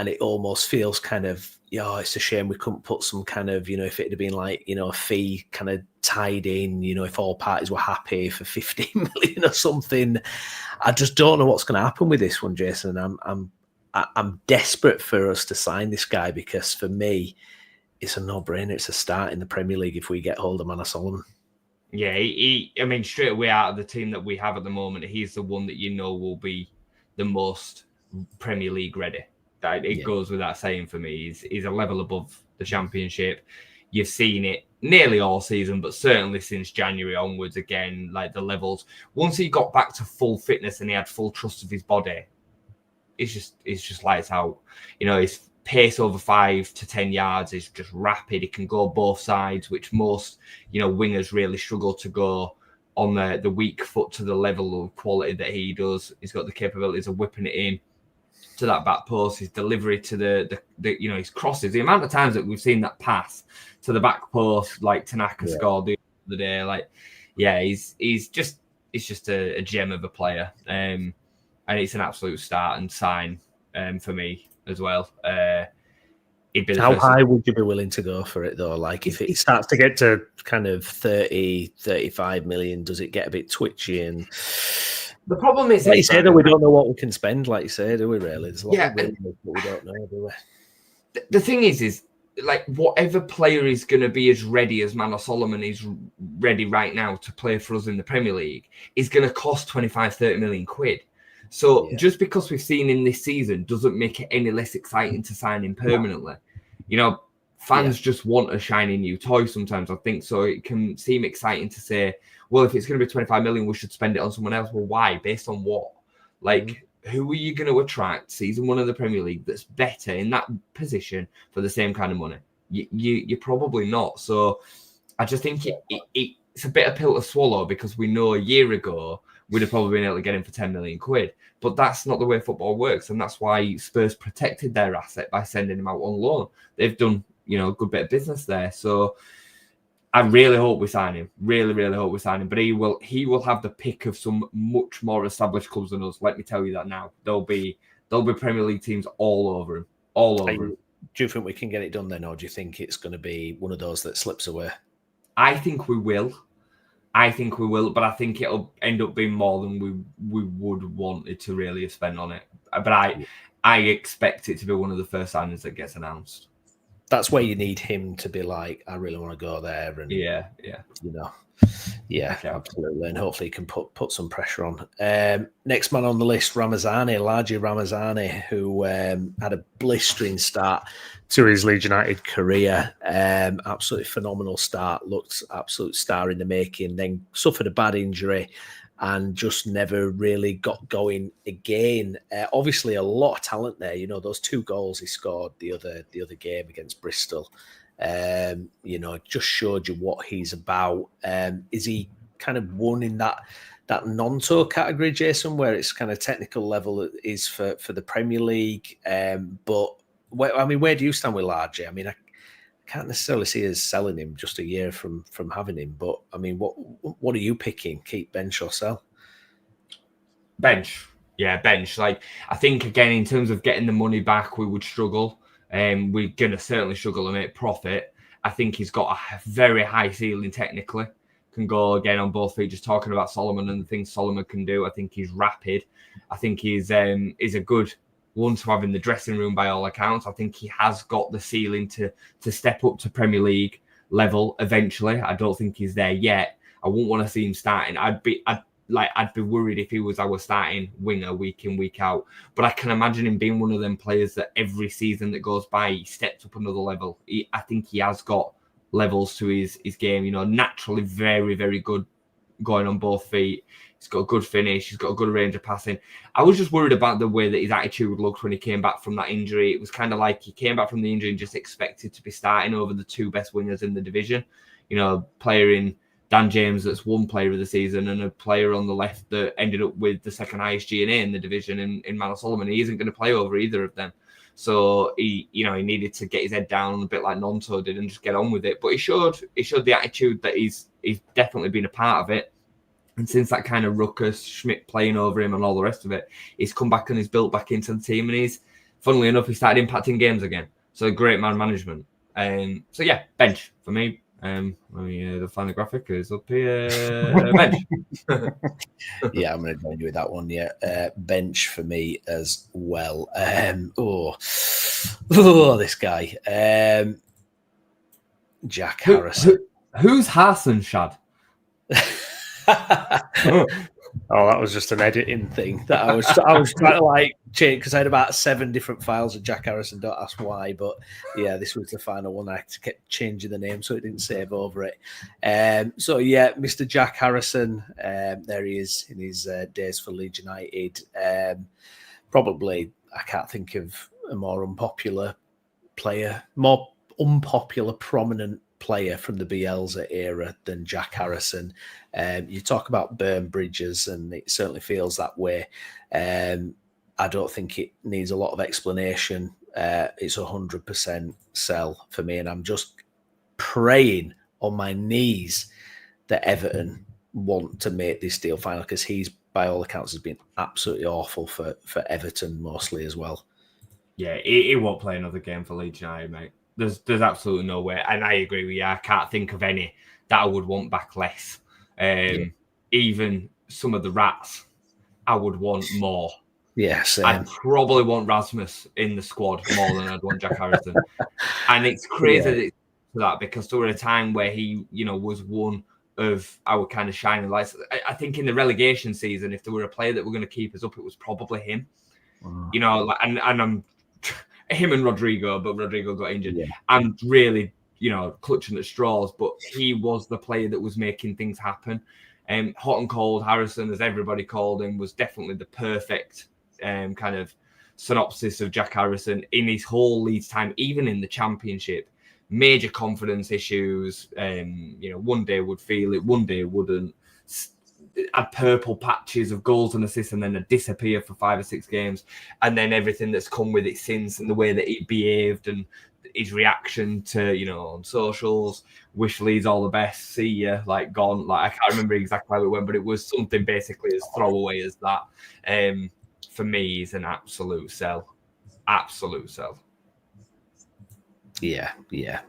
it almost feels kind of, it's a shame we couldn't put some kind of, if it had been like, a fee kind of tied in, if all parties were happy for 15 million or something. I just don't know what's going to happen with this one, Jason. I'm desperate for us to sign this guy because for me, it's a no-brainer. It's a start in the Premier League if we get hold of Manor Solomon. Yeah, straight away out of the team that we have at the moment, he's the one that will be the most Premier League ready. It goes without saying for me. He's a level above the Championship. You've seen it nearly all season, but certainly since January onwards, again, like the levels. Once he got back to full fitness and he had full trust of his body, it's just lights out. His pace over 5 to 10 yards is just rapid. It can go both sides, which most, wingers really struggle to go on the weak foot to the level of quality that he does. He's got the capabilities of whipping it in to that back post, his delivery to the his crosses, the amount of times that we've seen that pass to the back post, like Tanaka scored the other day. He's just a gem of a player. And it's an absolute start and sign for me as well. How high would you be willing to go for it though? Like if it starts to get to kind of 30-35 million, does it get a bit twitchy? And the problem is, like you say, that we don't know what we can spend. Like you say, do we really? There's a lot of rumors, but we don't know, do we? The thing is like whatever player is going to be as ready as Manor Solomon is ready right now to play for us in the Premier League is going to cost 25-30 million quid. So just because we've seen him this season doesn't make it any less exciting to sign him permanently. Fans just want a shiny new toy sometimes, I think. So it can seem exciting to say, well, if it's going to be 25 million, we should spend it on someone else. Well, why? Based on what? Like, who are you going to attract season 1 of the Premier League that's better in that position for the same kind of money? You're probably not. So I just think it's a bit of pill to swallow because we know a year ago we'd have probably been able to get him for 10 million quid. But that's not the way football works. And that's why Spurs protected their asset by sending him out on loan. They've done, good bit of business there. So I really hope we sign him. Really, really hope we sign him. But he will have the pick of some much more established clubs than us. Let me tell you that now. There'll be Premier League teams all over him. All over him. Do you think we can get it done then, or do you think it's going to be one of those that slips away? I think we will. But I think it'll end up being more than we would want it to really have spent on it. But I expect it to be one of the first signings that gets announced. That's where you need him to be like, I really want to go there. And absolutely. And hopefully he can put some pressure on. Next man on the list, Laji Ramazani, who had a blistering start to his Leeds United career. Absolutely phenomenal start. Looked absolute star in the making. Then suffered a bad injury and just never really got going again. Obviously, a lot of talent there. Those 2 goals he scored the other game against Bristol. It just showed you what he's about. Is he kind of one in that non-tour category, Jason, where it's kind of technical level is for the Premier League? But where do you stand with Large? I mean, I can't necessarily see us selling him just a year from having him. But I mean, what are you picking? Keep, bench, or sell? Bench. Yeah, bench. Like, I think, again, in terms of getting the money back, we would struggle. We're going to certainly struggle to make profit. I think he's got a very high ceiling technically. Can go again on both feet. Just talking about Solomon and the things Solomon can do. I think he's rapid. I think he's a good one to have in the dressing room by all accounts. I think he has got the ceiling to step up to Premier League level eventually. I don't think he's there yet. I wouldn't want to see him starting. I'd be worried if he was our starting winger week in, week out. But I can imagine him being one of them players that every season that goes by, he steps up another level. I think he has got levels to his game. Naturally very, very good going on both feet. He's got a good finish. He's got a good range of passing. I was just worried about the way that his attitude looked when he came back from that injury. It was kind of like he came back from the injury and just expected to be starting over the 2 best wingers in the division. Player in Dan James that's won player of the season and a player on the left that ended up with the second highest G&A in the division in Manor Solomon. He isn't going to play over either of them. So he needed to get his head down a bit like Nonto did and just get on with it. But he showed the attitude that he's definitely been a part of it. And since that kind of ruckus, Schmidt playing over him and all the rest of it, he's come back and he's built back into the team. And funnily enough, he started impacting games again. So great man management. So yeah, bench for me. The final graphic is up here. Bench. Yeah, I'm going to join you with that one. Yeah, bench for me as well. This guy, Jack Harrison. Who's Harrison, Shad? That was just an editing thing that I was trying to change because I had about 7 different files of Jack Harrison. Don't ask why, but yeah, this was the final one. I had to keep changing the name so it didn't save over it. So yeah, Mr. Jack Harrison, there he is in his days for Leeds United. Probably, I can't think of a more unpopular player, prominent player from the Bielsa era than Jack Harrison. You talk about burn bridges, and it certainly feels that way. I don't think it needs a lot of explanation. It's 100% sell for me, and I'm just praying on my knees that Everton want to make this deal final, because he's, by all accounts, has been absolutely awful for Everton mostly as well. Yeah, he won't play another game for Leeds United, mate. There's absolutely no way. And I agree with you. I can't think of any that I would want back less. Even some of the rats, I would want more. Yeah, same. I'd probably want Rasmus in the squad more than I'd want Jack Harrison. And it's crazy that because there was a time where he, was one of our kind of shining lights. I think in the relegation season, if there were a player that were going to keep us up, it was probably him. Wow. And I'm him and Rodrigo, but Rodrigo got injured. Yeah. I'm really, clutching at straws, but he was the player that was making things happen. Hot and cold, Harrison, as everybody called him, was definitely the perfect kind of synopsis of Jack Harrison in his whole Leeds time, even in the Championship. Major confidence issues. One day would feel it, one day wouldn't. had purple patches of goals and assists and then a disappear for 5 or 6 games, and then everything that's come with it since, and the way that he behaved and his reaction to, on socials, wish Leeds all the best, see ya, like gone. Like I can't remember exactly how it went, but it was something basically as throwaway as that. For me, he's an absolute sell. Absolute sell. Yeah.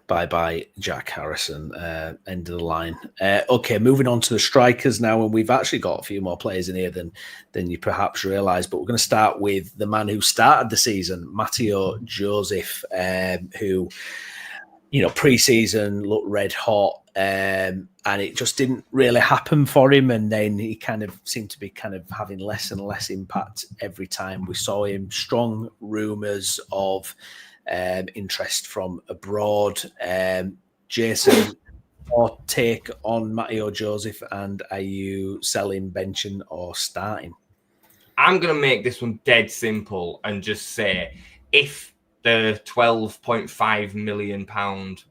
Bye, Jack Harrison. End of the line. Okay, moving on to the strikers now, and we've actually got a few more players in here than you perhaps realise. But we're going to start with the man who started the season, Matteo Joseph, who, pre-season looked red hot, and it just didn't really happen for him. And then he kind of seemed to be having less and less impact every time we saw him. Strong rumours of interest from abroad. Jason, your take on Matteo Joseph, and are you selling, benching, or starting? I'm going to make this one dead simple and just say, if the £12.5 million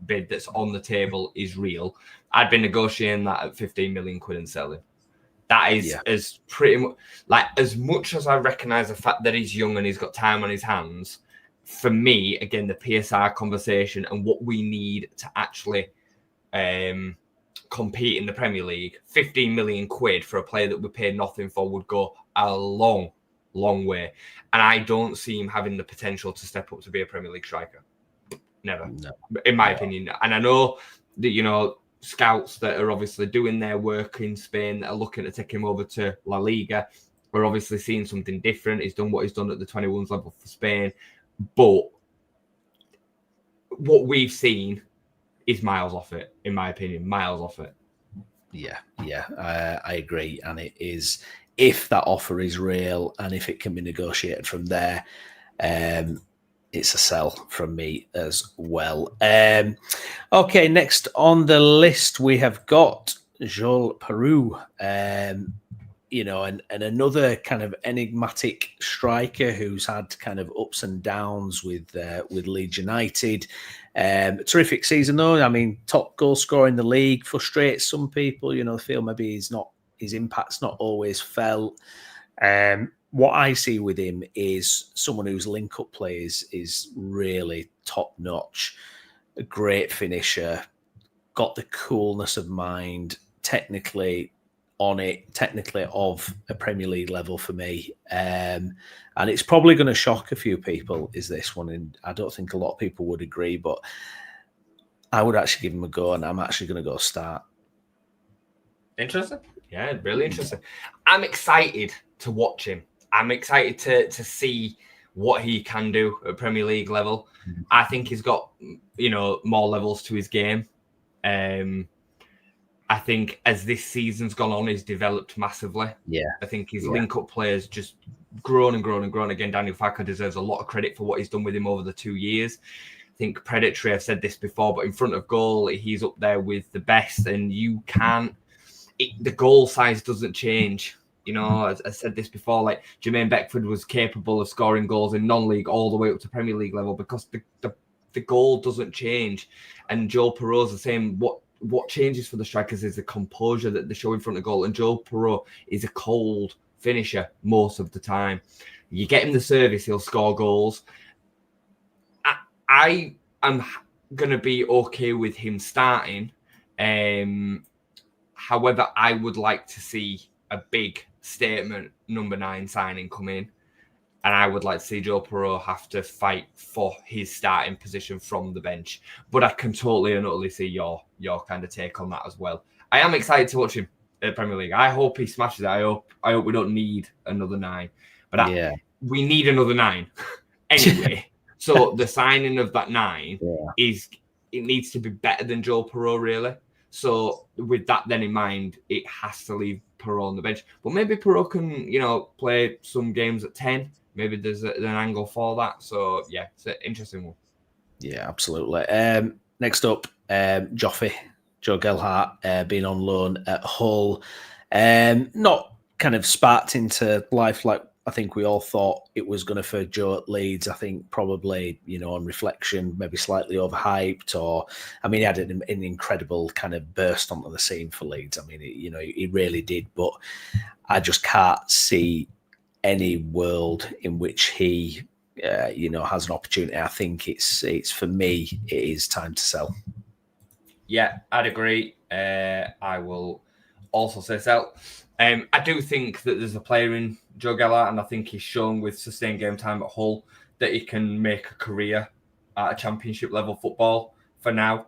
bid that's on the table is real, I'd be negotiating that at 15 million quid and selling. That is as pretty much, like, as much as I recognise the fact that he's young and he's got time on his hands. For me, again, the PSR conversation and what we need to actually compete in the Premier League, 15 million quid for a player that we paid nothing for would go a long, long way. And I don't see him having the potential to step up to be a Premier League striker. Never, in my opinion. And I know that, scouts that are obviously doing their work in Spain that are looking to take him over to La Liga, we're obviously seeing something different. He's done what he's done at the 21s level for Spain. But what we've seen is miles off it, in my opinion, miles off it. Yeah, I agree. And it is, if that offer is real and if it can be negotiated from there, it's a sell from me as well. Okay, next on the list, we have got Joel Peru. And another kind of enigmatic striker who's had kind of ups and downs with Leeds United. Terrific season though. I mean, top goal scorer in the league. Frustrates some people. They feel maybe his impact's not always felt. What I see with him is someone whose link-up play is really top notch. A great finisher, got the coolness of mind, technically of a Premier League level for me. And it's probably going to shock a few people, is this one. And I don't think a lot of people would agree, but I would actually give him a go, and I'm actually going to go start. Interesting. Yeah, really interesting. I'm excited to watch him. I'm excited to see what he can do at Premier League level. I think he's got, more levels to his game. I think as this season's gone on, he's developed massively. Yeah. I think his link-up players just grown and grown and grown. Again, Daniel Farke deserves a lot of credit for what he's done with him over the 2 years. I think Predatory, I've said this before, but in front of goal, he's up there with the best. And you can't... the goal size doesn't change. As I said this before, like Jermaine Beckford was capable of scoring goals in non-league all the way up to Premier League level because the goal doesn't change. And Joe Perreault's the same. What changes for the strikers is the composure that they show in front of goal. And Joe Perreault is a cold finisher most of the time. You get him the service, he'll score goals. I am going to be okay with him starting. However, I would like to see a big statement number 9 signing come in. And I would like to see Joe Perreault have to fight for his starting position from the bench. But I can totally and utterly see your kind of take on that as well. I am excited to watch him at Premier League. I hope he smashes it. I hope we don't need another 9. But we need another 9 anyway. So the signing of that 9 it needs to be better than Joe Perreault, really. So with that then in mind, it has to leave Perreault on the bench. But maybe Perreault can, play some games at 10. Maybe there's an angle for that. So, yeah, it's an interesting one. Yeah, absolutely. Next up, Joe Gelhardt, being on loan at Hull. Not kind of sparked into life like I think we all thought it was going to for Joe at Leeds. I think probably, on reflection, maybe slightly overhyped, he had an incredible kind of burst onto the scene for Leeds. I mean, he really did, but I just can't see any world in which he, has an opportunity. I think it's for me, it is time to sell. Yeah, I'd agree. I will also say sell. I do think that there's a player in Joe Gellert, and I think he's shown with sustained game time at Hull that he can make a career at a championship level football. For now,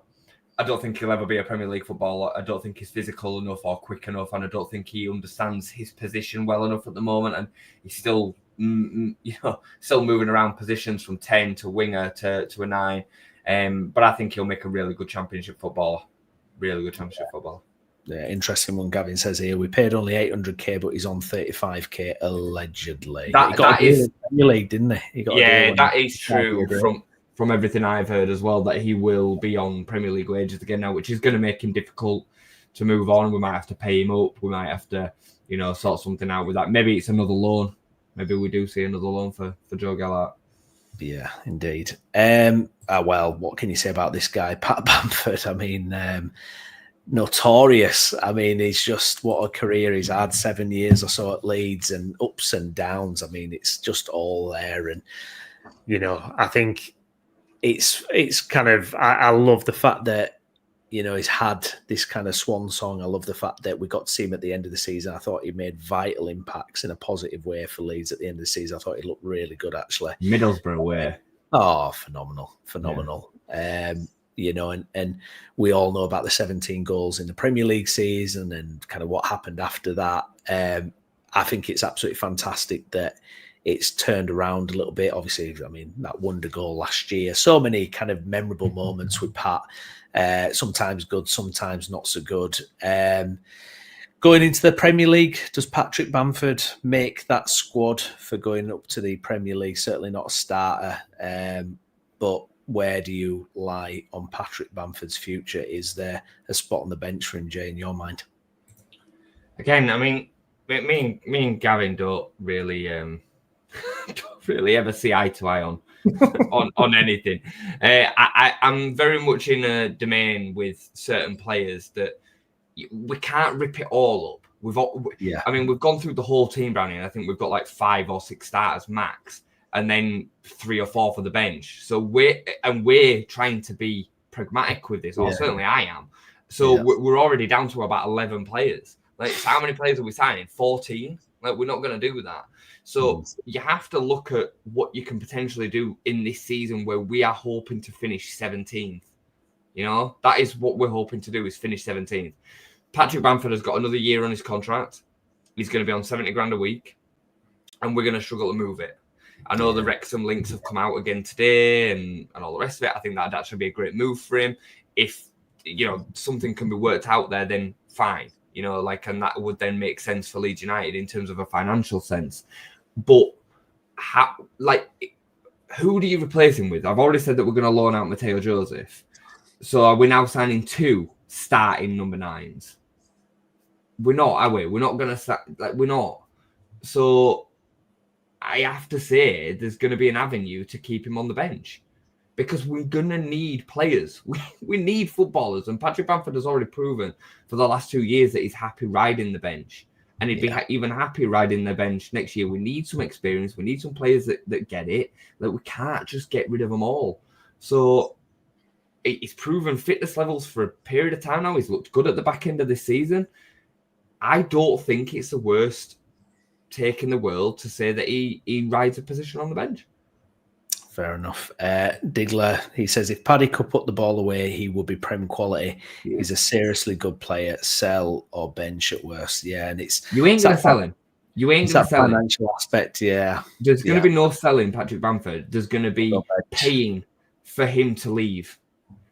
I don't think he'll ever be a Premier League footballer. I don't think he's physical enough or quick enough, and I don't think he understands his position well enough at the moment. And he's still, still moving around positions from 10 to winger to a 9. But I think he'll make a really good championship footballer. Really good championship footballer. Yeah, interesting one. Gavin says here, we paid only 800k, but he's on 35k allegedly. He got a deal in the Premier League, didn't he? That is true from everything I've heard as well, that he will be on Premier League wages again now, which is going to make him difficult to move on. We might have to pay him up. We might have to, sort something out with that. Maybe it's another loan. Maybe we do see another loan for Joe Gellert. Yeah, indeed. Well, what can you say about this guy, Pat Bamford? I mean, notorious. I mean, he's just, what a career he's had, 7 years or so at Leeds, and ups and downs. I mean, it's just all there. And, I think it's kind of, I love the fact that, he's had this kind of swan song. I love the fact that we got to see him at the end of the season. I thought he made vital impacts in a positive way for Leeds at the end of the season. I thought he looked really good, actually. Middlesbrough way. Oh, phenomenal. Yeah. And we all know about the 17 goals in the Premier League season and kind of what happened after that. I think it's absolutely fantastic that it's turned around a little bit. Obviously, I mean, that wonder goal last year. So many kind of memorable moments with Pat. Sometimes good, sometimes not so good. Going into the Premier League, does Patrick Bamford make that squad for going up to the Premier League? Certainly not a starter. But where do you lie on Patrick Bamford's future? Is there a spot on the bench for him, Jay, in your mind? Again, I mean, me and Gavin don't really ever see eye to eye on anything. I'm very much in a domain with certain players that we can't rip it all up. I mean, we've gone through the whole team, Browney, and I think we've got like 5 or 6 starters max, and then 3 or 4 for the bench. So we're trying to be pragmatic with this, or certainly I am. So we're already down to about 11 players. Like, so how many players are we signing? 14? Like, we're not going to do that. So you have to look at what you can potentially do in this season where we are hoping to finish 17th. That is what we're hoping to do, is finish 17th. Patrick Bamford has got another year on his contract. He's going to be on 70 grand a week, and we're going to struggle to move it. I know the Wrexham links have come out again today and all the rest of it. I think that'd actually be a great move for him. If, something can be worked out there, then fine. And that would then make sense for Leeds United in terms of a financial sense. But who do you replace him with? I've already said that we're going to loan out Mateo Joseph. So are we now signing 2 starting number 9s? We're not, are we? We're not going to start, we're not. So I have to say there's going to be an avenue to keep him on the bench, because we're going to need players. We need footballers. And Patrick Bamford has already proven for the last 2 years that he's happy riding the bench. And he'd be even happy riding the bench next year. We need some experience. We need some players that get it. Like, we can't just get rid of them all. So he's proven fitness levels for a period of time now. He's looked good at the back end of this season. I don't think it's the worst take in the world to say that he rides a position on the bench. Fair enough. Digler, he says, if Paddy could put the ball away, he would be Prem quality. He's a seriously good player. Sell or bench at worst. Yeah, and you ain't going to sell him. You ain't going to sell him. Financial aspect, yeah. There's going to be no selling Patrick Bamford. There's going to be paying for him to leave.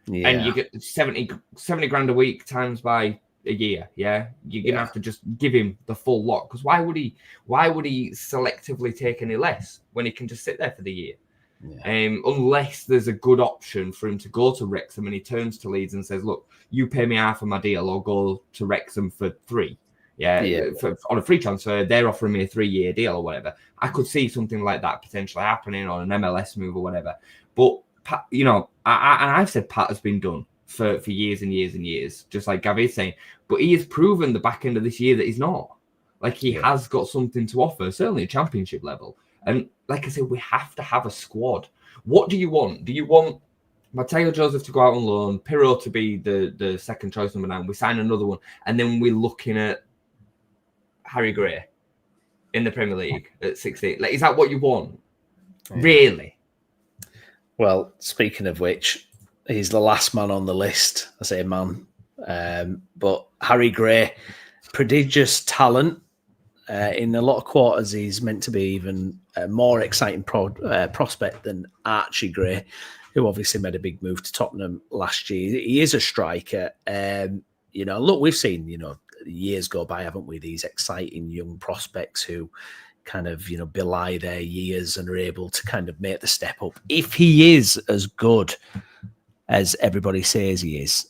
Yeah. And you get 70 grand a week times by a year. Yeah, you're going to have to just give him the full lot. Because why would he selectively take any less when he can just sit there for the year? Yeah. Unless there's a good option for him to go to Wrexham and he turns to Leeds and says, look, you pay me half of my deal or go to Wrexham for 3. On a free transfer, they're offering me a 3-year deal or whatever. I could see something like that potentially happening on an MLS move or whatever. But, you know, I've said Pat has been done for years and years and years, just like Gavi is saying. But he has proven the back end of this year that he's not. Like, he has got something to offer, certainly at championship level. And like I said, we have to have a squad. What do you want? Do you want Mateo Joseph to go out on loan, Pirro to be the second choice number 9? We sign another one, and then we're looking at Harry Gray in the Premier League at 16. Like, is that what you want? Yeah. Really? Well, speaking of which, he's the last man on the list. I say man. But Harry Gray, prodigious talent. In a lot of quarters, he's meant to be even a more exciting prospect than Archie Gray, who obviously made a big move to Tottenham last year. He is a striker. You know, look, we've seen, you know, years go by, haven't we? These exciting young prospects who kind of, you know, belie their years and are able to kind of make the step up. If he is as good as everybody says he is,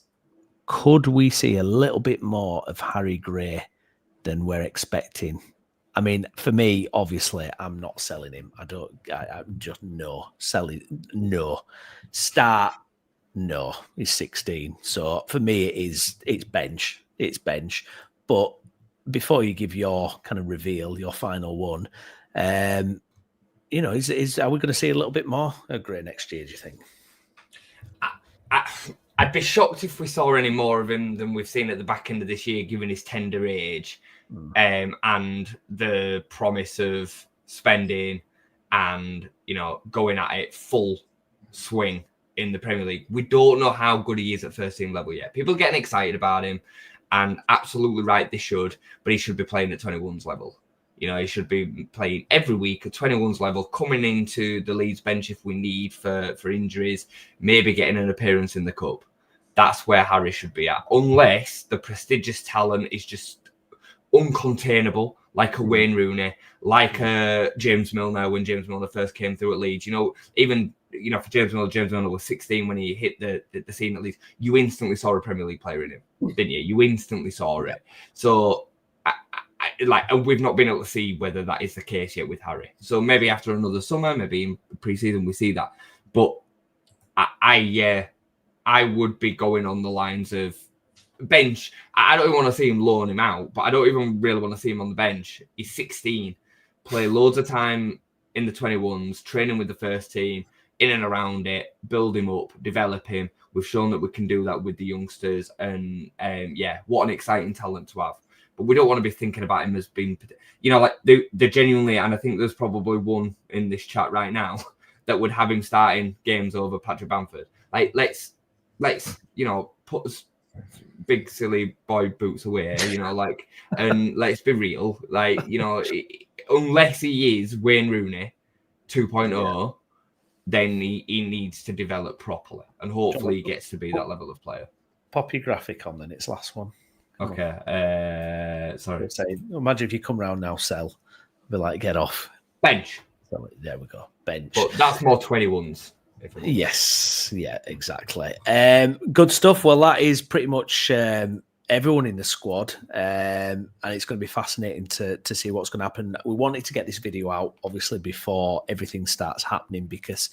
could we see a little bit more of Harry Gray than we're expecting? I mean, for me, obviously, I'm not selling him. I'm just no. Selling, no. Start, no. He's 16. So for me, it's bench. It's bench. But before you give your kind of reveal, your final one, you know, are we going to see a little bit more of Gray next year, do you think? I'd be shocked if we saw any more of him than we've seen at the back end of this year, given his tender age, and the promise of spending and, you know, going at it full swing in the Premier League. We don't know how good he is at first team level yet. People are getting excited about him, and absolutely right, they should, but he should be playing at 21's level. You know, he should be playing every week at 21's level, coming into the Leeds bench if we need for injuries, maybe getting an appearance in the Cup. That's where Harry should be at, unless the prestigious talent is just uncontainable, like a Wayne Rooney, like a James Milner when James Milner first came through at Leeds. You know, even, you know, for James Milner was 16 when he hit the scene at Leeds. You instantly saw a Premier League player in him, didn't you? You instantly saw it. So, and we've not been able to see whether that is the case yet with Harry. So maybe after another summer, maybe in pre-season we see that. But I would be going on the lines of bench. I don't even want to see him loan him out, but I don't even really want to see him on the bench. He's 16, play loads of time in the 21s, training with the first team, in and around it, build him up, develop him. We've shown that we can do that with the youngsters, and what an exciting talent to have. But we don't want to be thinking about him as being, you know, like they genuinely, and I think there's probably one in this chat right now that would have him starting games over Patrick Bamford. Like, let's you know, put us big silly boy boots away, you know, like, and let's be real, like, you know, unless he is Wayne Rooney 2.0, then he needs to develop properly, and hopefully he gets to be that level of player. Pop your graphic on then, it's last one. Okay, sorry. Imagine if you come round now, sell, be like, get off. Bench. So, there we go, bench. But that's more 21s. Yes, yeah, exactly. Good stuff. Well, that is pretty much everyone in the squad, and it's going to be fascinating to see what's going to happen. We wanted to get this video out, obviously, before everything starts happening, because,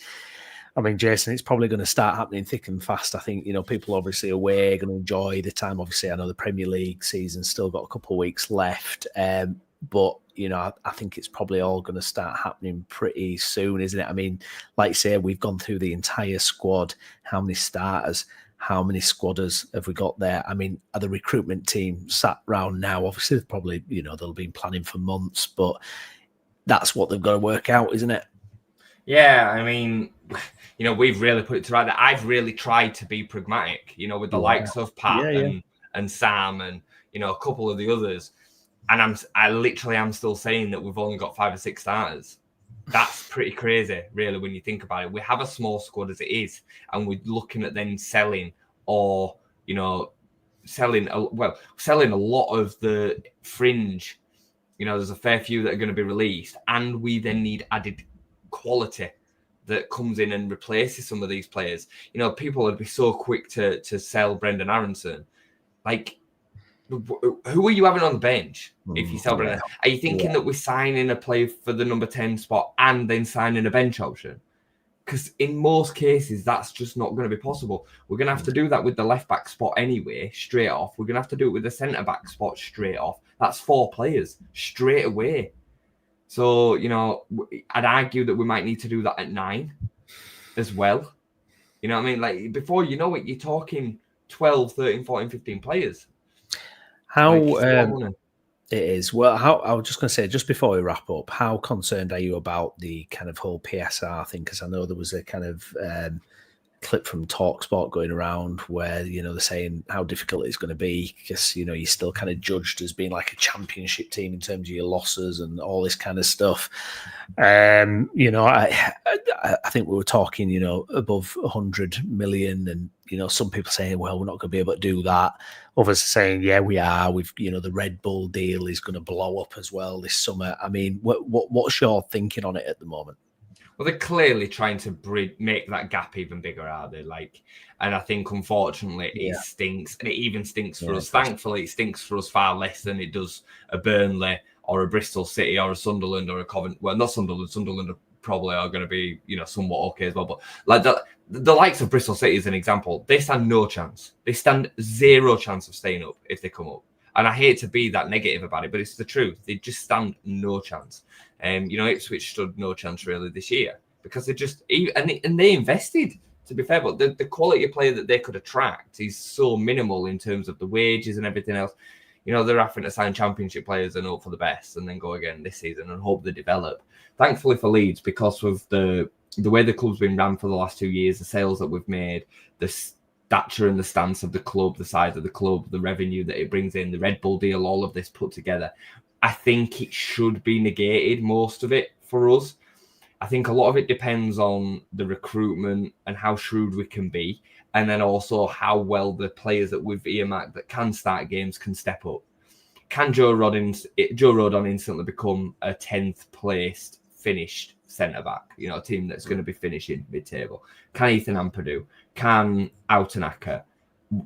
I mean, Jason, it's probably going to start happening thick and fast. I think, you know, people obviously away, going to enjoy the time. Obviously, I know the Premier League season's still got a couple of weeks left, but, you know, I think it's probably all going to start happening pretty soon, isn't it? I mean, like I say, we've gone through the entire squad. How many starters, how many squadders have we got there? I mean, are the recruitment team sat round now? Obviously, probably, you know, they'll be planning for months, but that's what they've got to work out, isn't it? Yeah, I mean, you know, we've really put it to right that I've really tried to be pragmatic, you know, with the likes of Pat and Sam and, you know, a couple of the others. And I literally am still saying that we've only got 5 or 6 starters. That's pretty crazy, really, when you think about it. We have a small squad as it is, and we're looking at then selling, or, you know, selling a lot of the fringe. You know, there's a fair few that are going to be released, and we then need added quality that comes in and replaces some of these players. You know, people would be so quick to sell Brendan Aronson. Like, who are you having on the bench if you're celebrating? Yeah. Are you thinking that we're signing a player for the number 10 spot and then signing a bench option? Because in most cases, that's just not going to be possible. We're going to have to do that with the left back spot anyway, straight off. We're going to have to do it with the centre back spot straight off. That's 4 players straight away. So, you know, I'd argue that we might need to do that at 9 as well. You know what I mean? Like, before you know it, you're talking 12, 13, 14, 15 players. How it is. Well, I was just going to say, just before we wrap up, how concerned are you about the kind of whole PSR thing? Because I know there was a kind of clip from TalkSport going around where, you know, they're saying how difficult it's going to be because, you know, you're still kind of judged as being like a championship team in terms of your losses and all this kind of stuff. You know, I think we were talking, you know, above 100 million, and, you know, some people saying, well, we're not going to be able to do that. Others are saying, yeah, we are. We've, you know, the Red Bull deal is going to blow up as well this summer. I mean, what's your thinking on it at the moment? Well, they're clearly trying to make that gap even bigger, are they? Like, and I think, unfortunately, it stinks. And it even stinks for us. Thankfully, it stinks for us far less than it does a Burnley or a Bristol City or a Sunderland or a Coventry. Well, not Sunderland. Sunderland probably are going to be, you know, somewhat okay as well. But like the likes of Bristol City is an example. They stand no chance. They stand zero chance of staying up if they come up. And I hate to be that negative about it, but it's the truth. They just stand no chance. You know, Ipswich stood no chance really this year because they just and they invested, to be fair, but the quality of player that they could attract is so minimal in terms of the wages and everything else. You know, they're having to sign championship players and hope for the best and then go again this season and hope they develop. Thankfully for Leeds, because of the way the club's been ran for the last 2 years, the sales that we've made, the stature and the stance of the club, the size of the club, the revenue that it brings in, the Red Bull deal, all of this put together, I think it should be negated, most of it, for us. I think a lot of it depends on the recruitment and how shrewd we can be, and then also how well the players that we've earmarked that can start games can step up. Can Joe Rodon instantly become a 10th placed finished centre-back, you know, a team that's going to be finishing mid-table? Can Ethan Ampadu? Can Autanaka?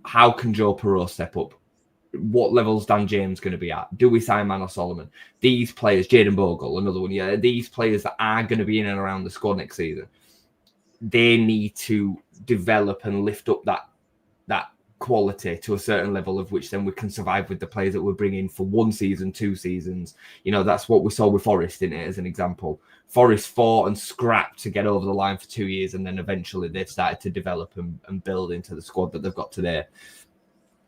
How can Joe Perot step up? What level's Dan James going to be at? Do we sign Manor Solomon? These players, Jayden Bogle, another one, yeah, these players that are going to be in and around the squad next season, they need to develop and lift up that quality to a certain level of which then we can survive with the players that we're bringing for 1 season, 2 seasons. You know, that's what we saw with Forest, in it, as an example. Forest fought and scrapped to get over the line for 2 years, and then eventually they've started to develop and build into the squad that they've got today.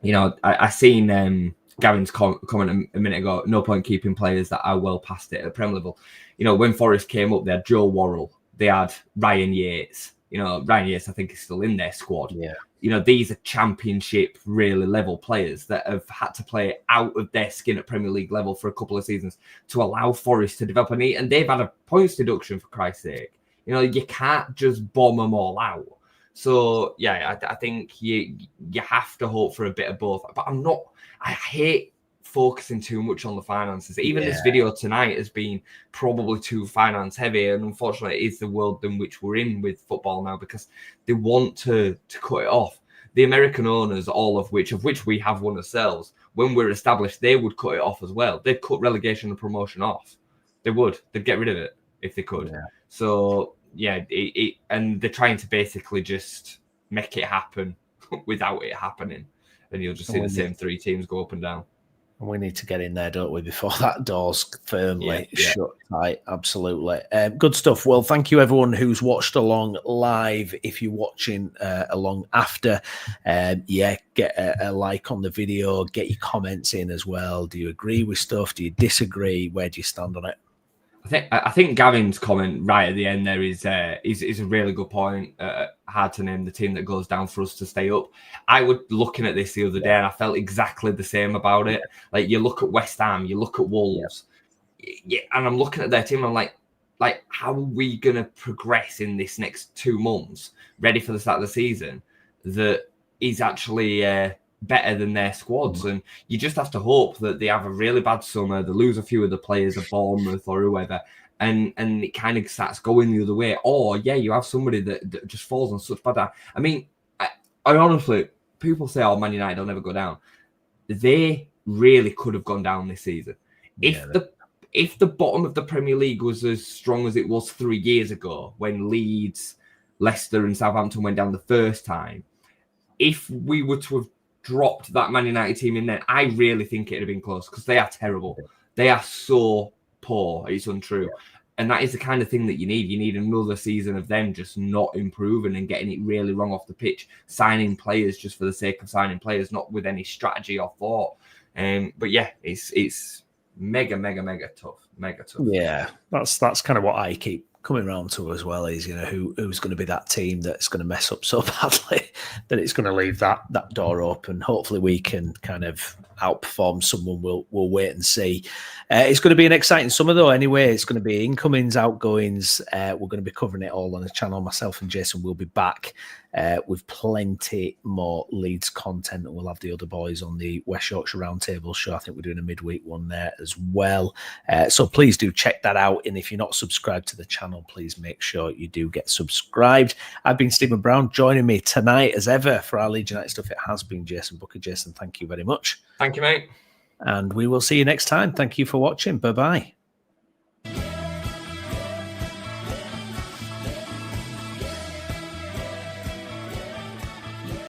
You know, I seen Gavin's comment a minute ago, no point keeping players that are well past it at Prem level. You know, when Forest came up, they had Joe Worrell, they had Ryan Yates. You know, Ryan Yates, I think, is still in their squad. Yeah. You know, these are championship, really level players that have had to play out of their skin at Premier League level for a couple of seasons to allow Forest to develop. And they've had a points deduction, for Christ's sake. You know, you can't just bomb them all out. So, yeah, I think you have to hope for a bit of both. But I hate focusing too much on the finances. Even this video tonight has been probably too finance heavy. And unfortunately, it is the world in which we're in with football now, because they want to cut it off. The American owners, all of which we have one ourselves, when we're established, they would cut it off as well. They'd cut relegation and promotion off. They would. They'd get rid of it if they could. Yeah. So, yeah, and they're trying to basically just make it happen without it happening. And you'll just see the same 3 teams go up and down. And we need to get in there, don't we, before that door's firmly shut tight. Absolutely. Good stuff. Well, thank you, everyone who's watched along live. If you're watching along after, get a like on the video, get your comments in as well. Do you agree with stuff? Do you disagree? Where do you stand on it? I think Gavin's comment right at the end there is a really good point. Hard to name the team that goes down for us to stay up. I was looking at this the other day and I felt exactly the same about it. Like, you look at West Ham, you look at Wolves, and I'm looking at their team. I'm like, how are we going to progress in this next 2 months, ready for the start of the season, that is actually better than their squads? And you just have to hope that they have a really bad summer, they lose a few of the players of Bournemouth or whoever, and it kind of starts going the other way. Or you have somebody that just falls on such bad. I mean, I honestly, people say, "Oh, Man United will never go down." They really could have gone down this season. Yeah, If the bottom of the Premier League was as strong as it was 3 years ago when Leeds, Leicester and Southampton went down the first time, if we were to have dropped that Man United team in there, I really think it'd have been close because they are terrible. They are so poor. It's untrue. Yeah. And that is the kind of thing that you need. You need another season of them just not improving and getting it really wrong off the pitch, signing players just for the sake of signing players, not with any strategy or thought. But yeah, it's mega tough. Yeah, that's kind of what I keep coming around to as well, is, you know, who's going to be that team that's going to mess up so badly that it's going to leave that door open. Hopefully we can kind of outperform someone. We'll wait and see. It's going to be an exciting summer though anyway. It's going to be incomings, outgoings. We're going to be covering it all on the channel. Myself and Jason will be back with plenty more Leeds content, and we'll have the other boys on the West Yorkshire Roundtable show. I think we're doing a midweek one there as well. So please do check that out. And if you're not subscribed to the channel, please make sure you do get subscribed. I've been Stephen Brown. Joining me tonight, as ever, for our Leeds United stuff, it has been Jason Booker. Jason, thank you very much. Thank you, mate. And we will see you next time. Thank you for watching. Bye-bye.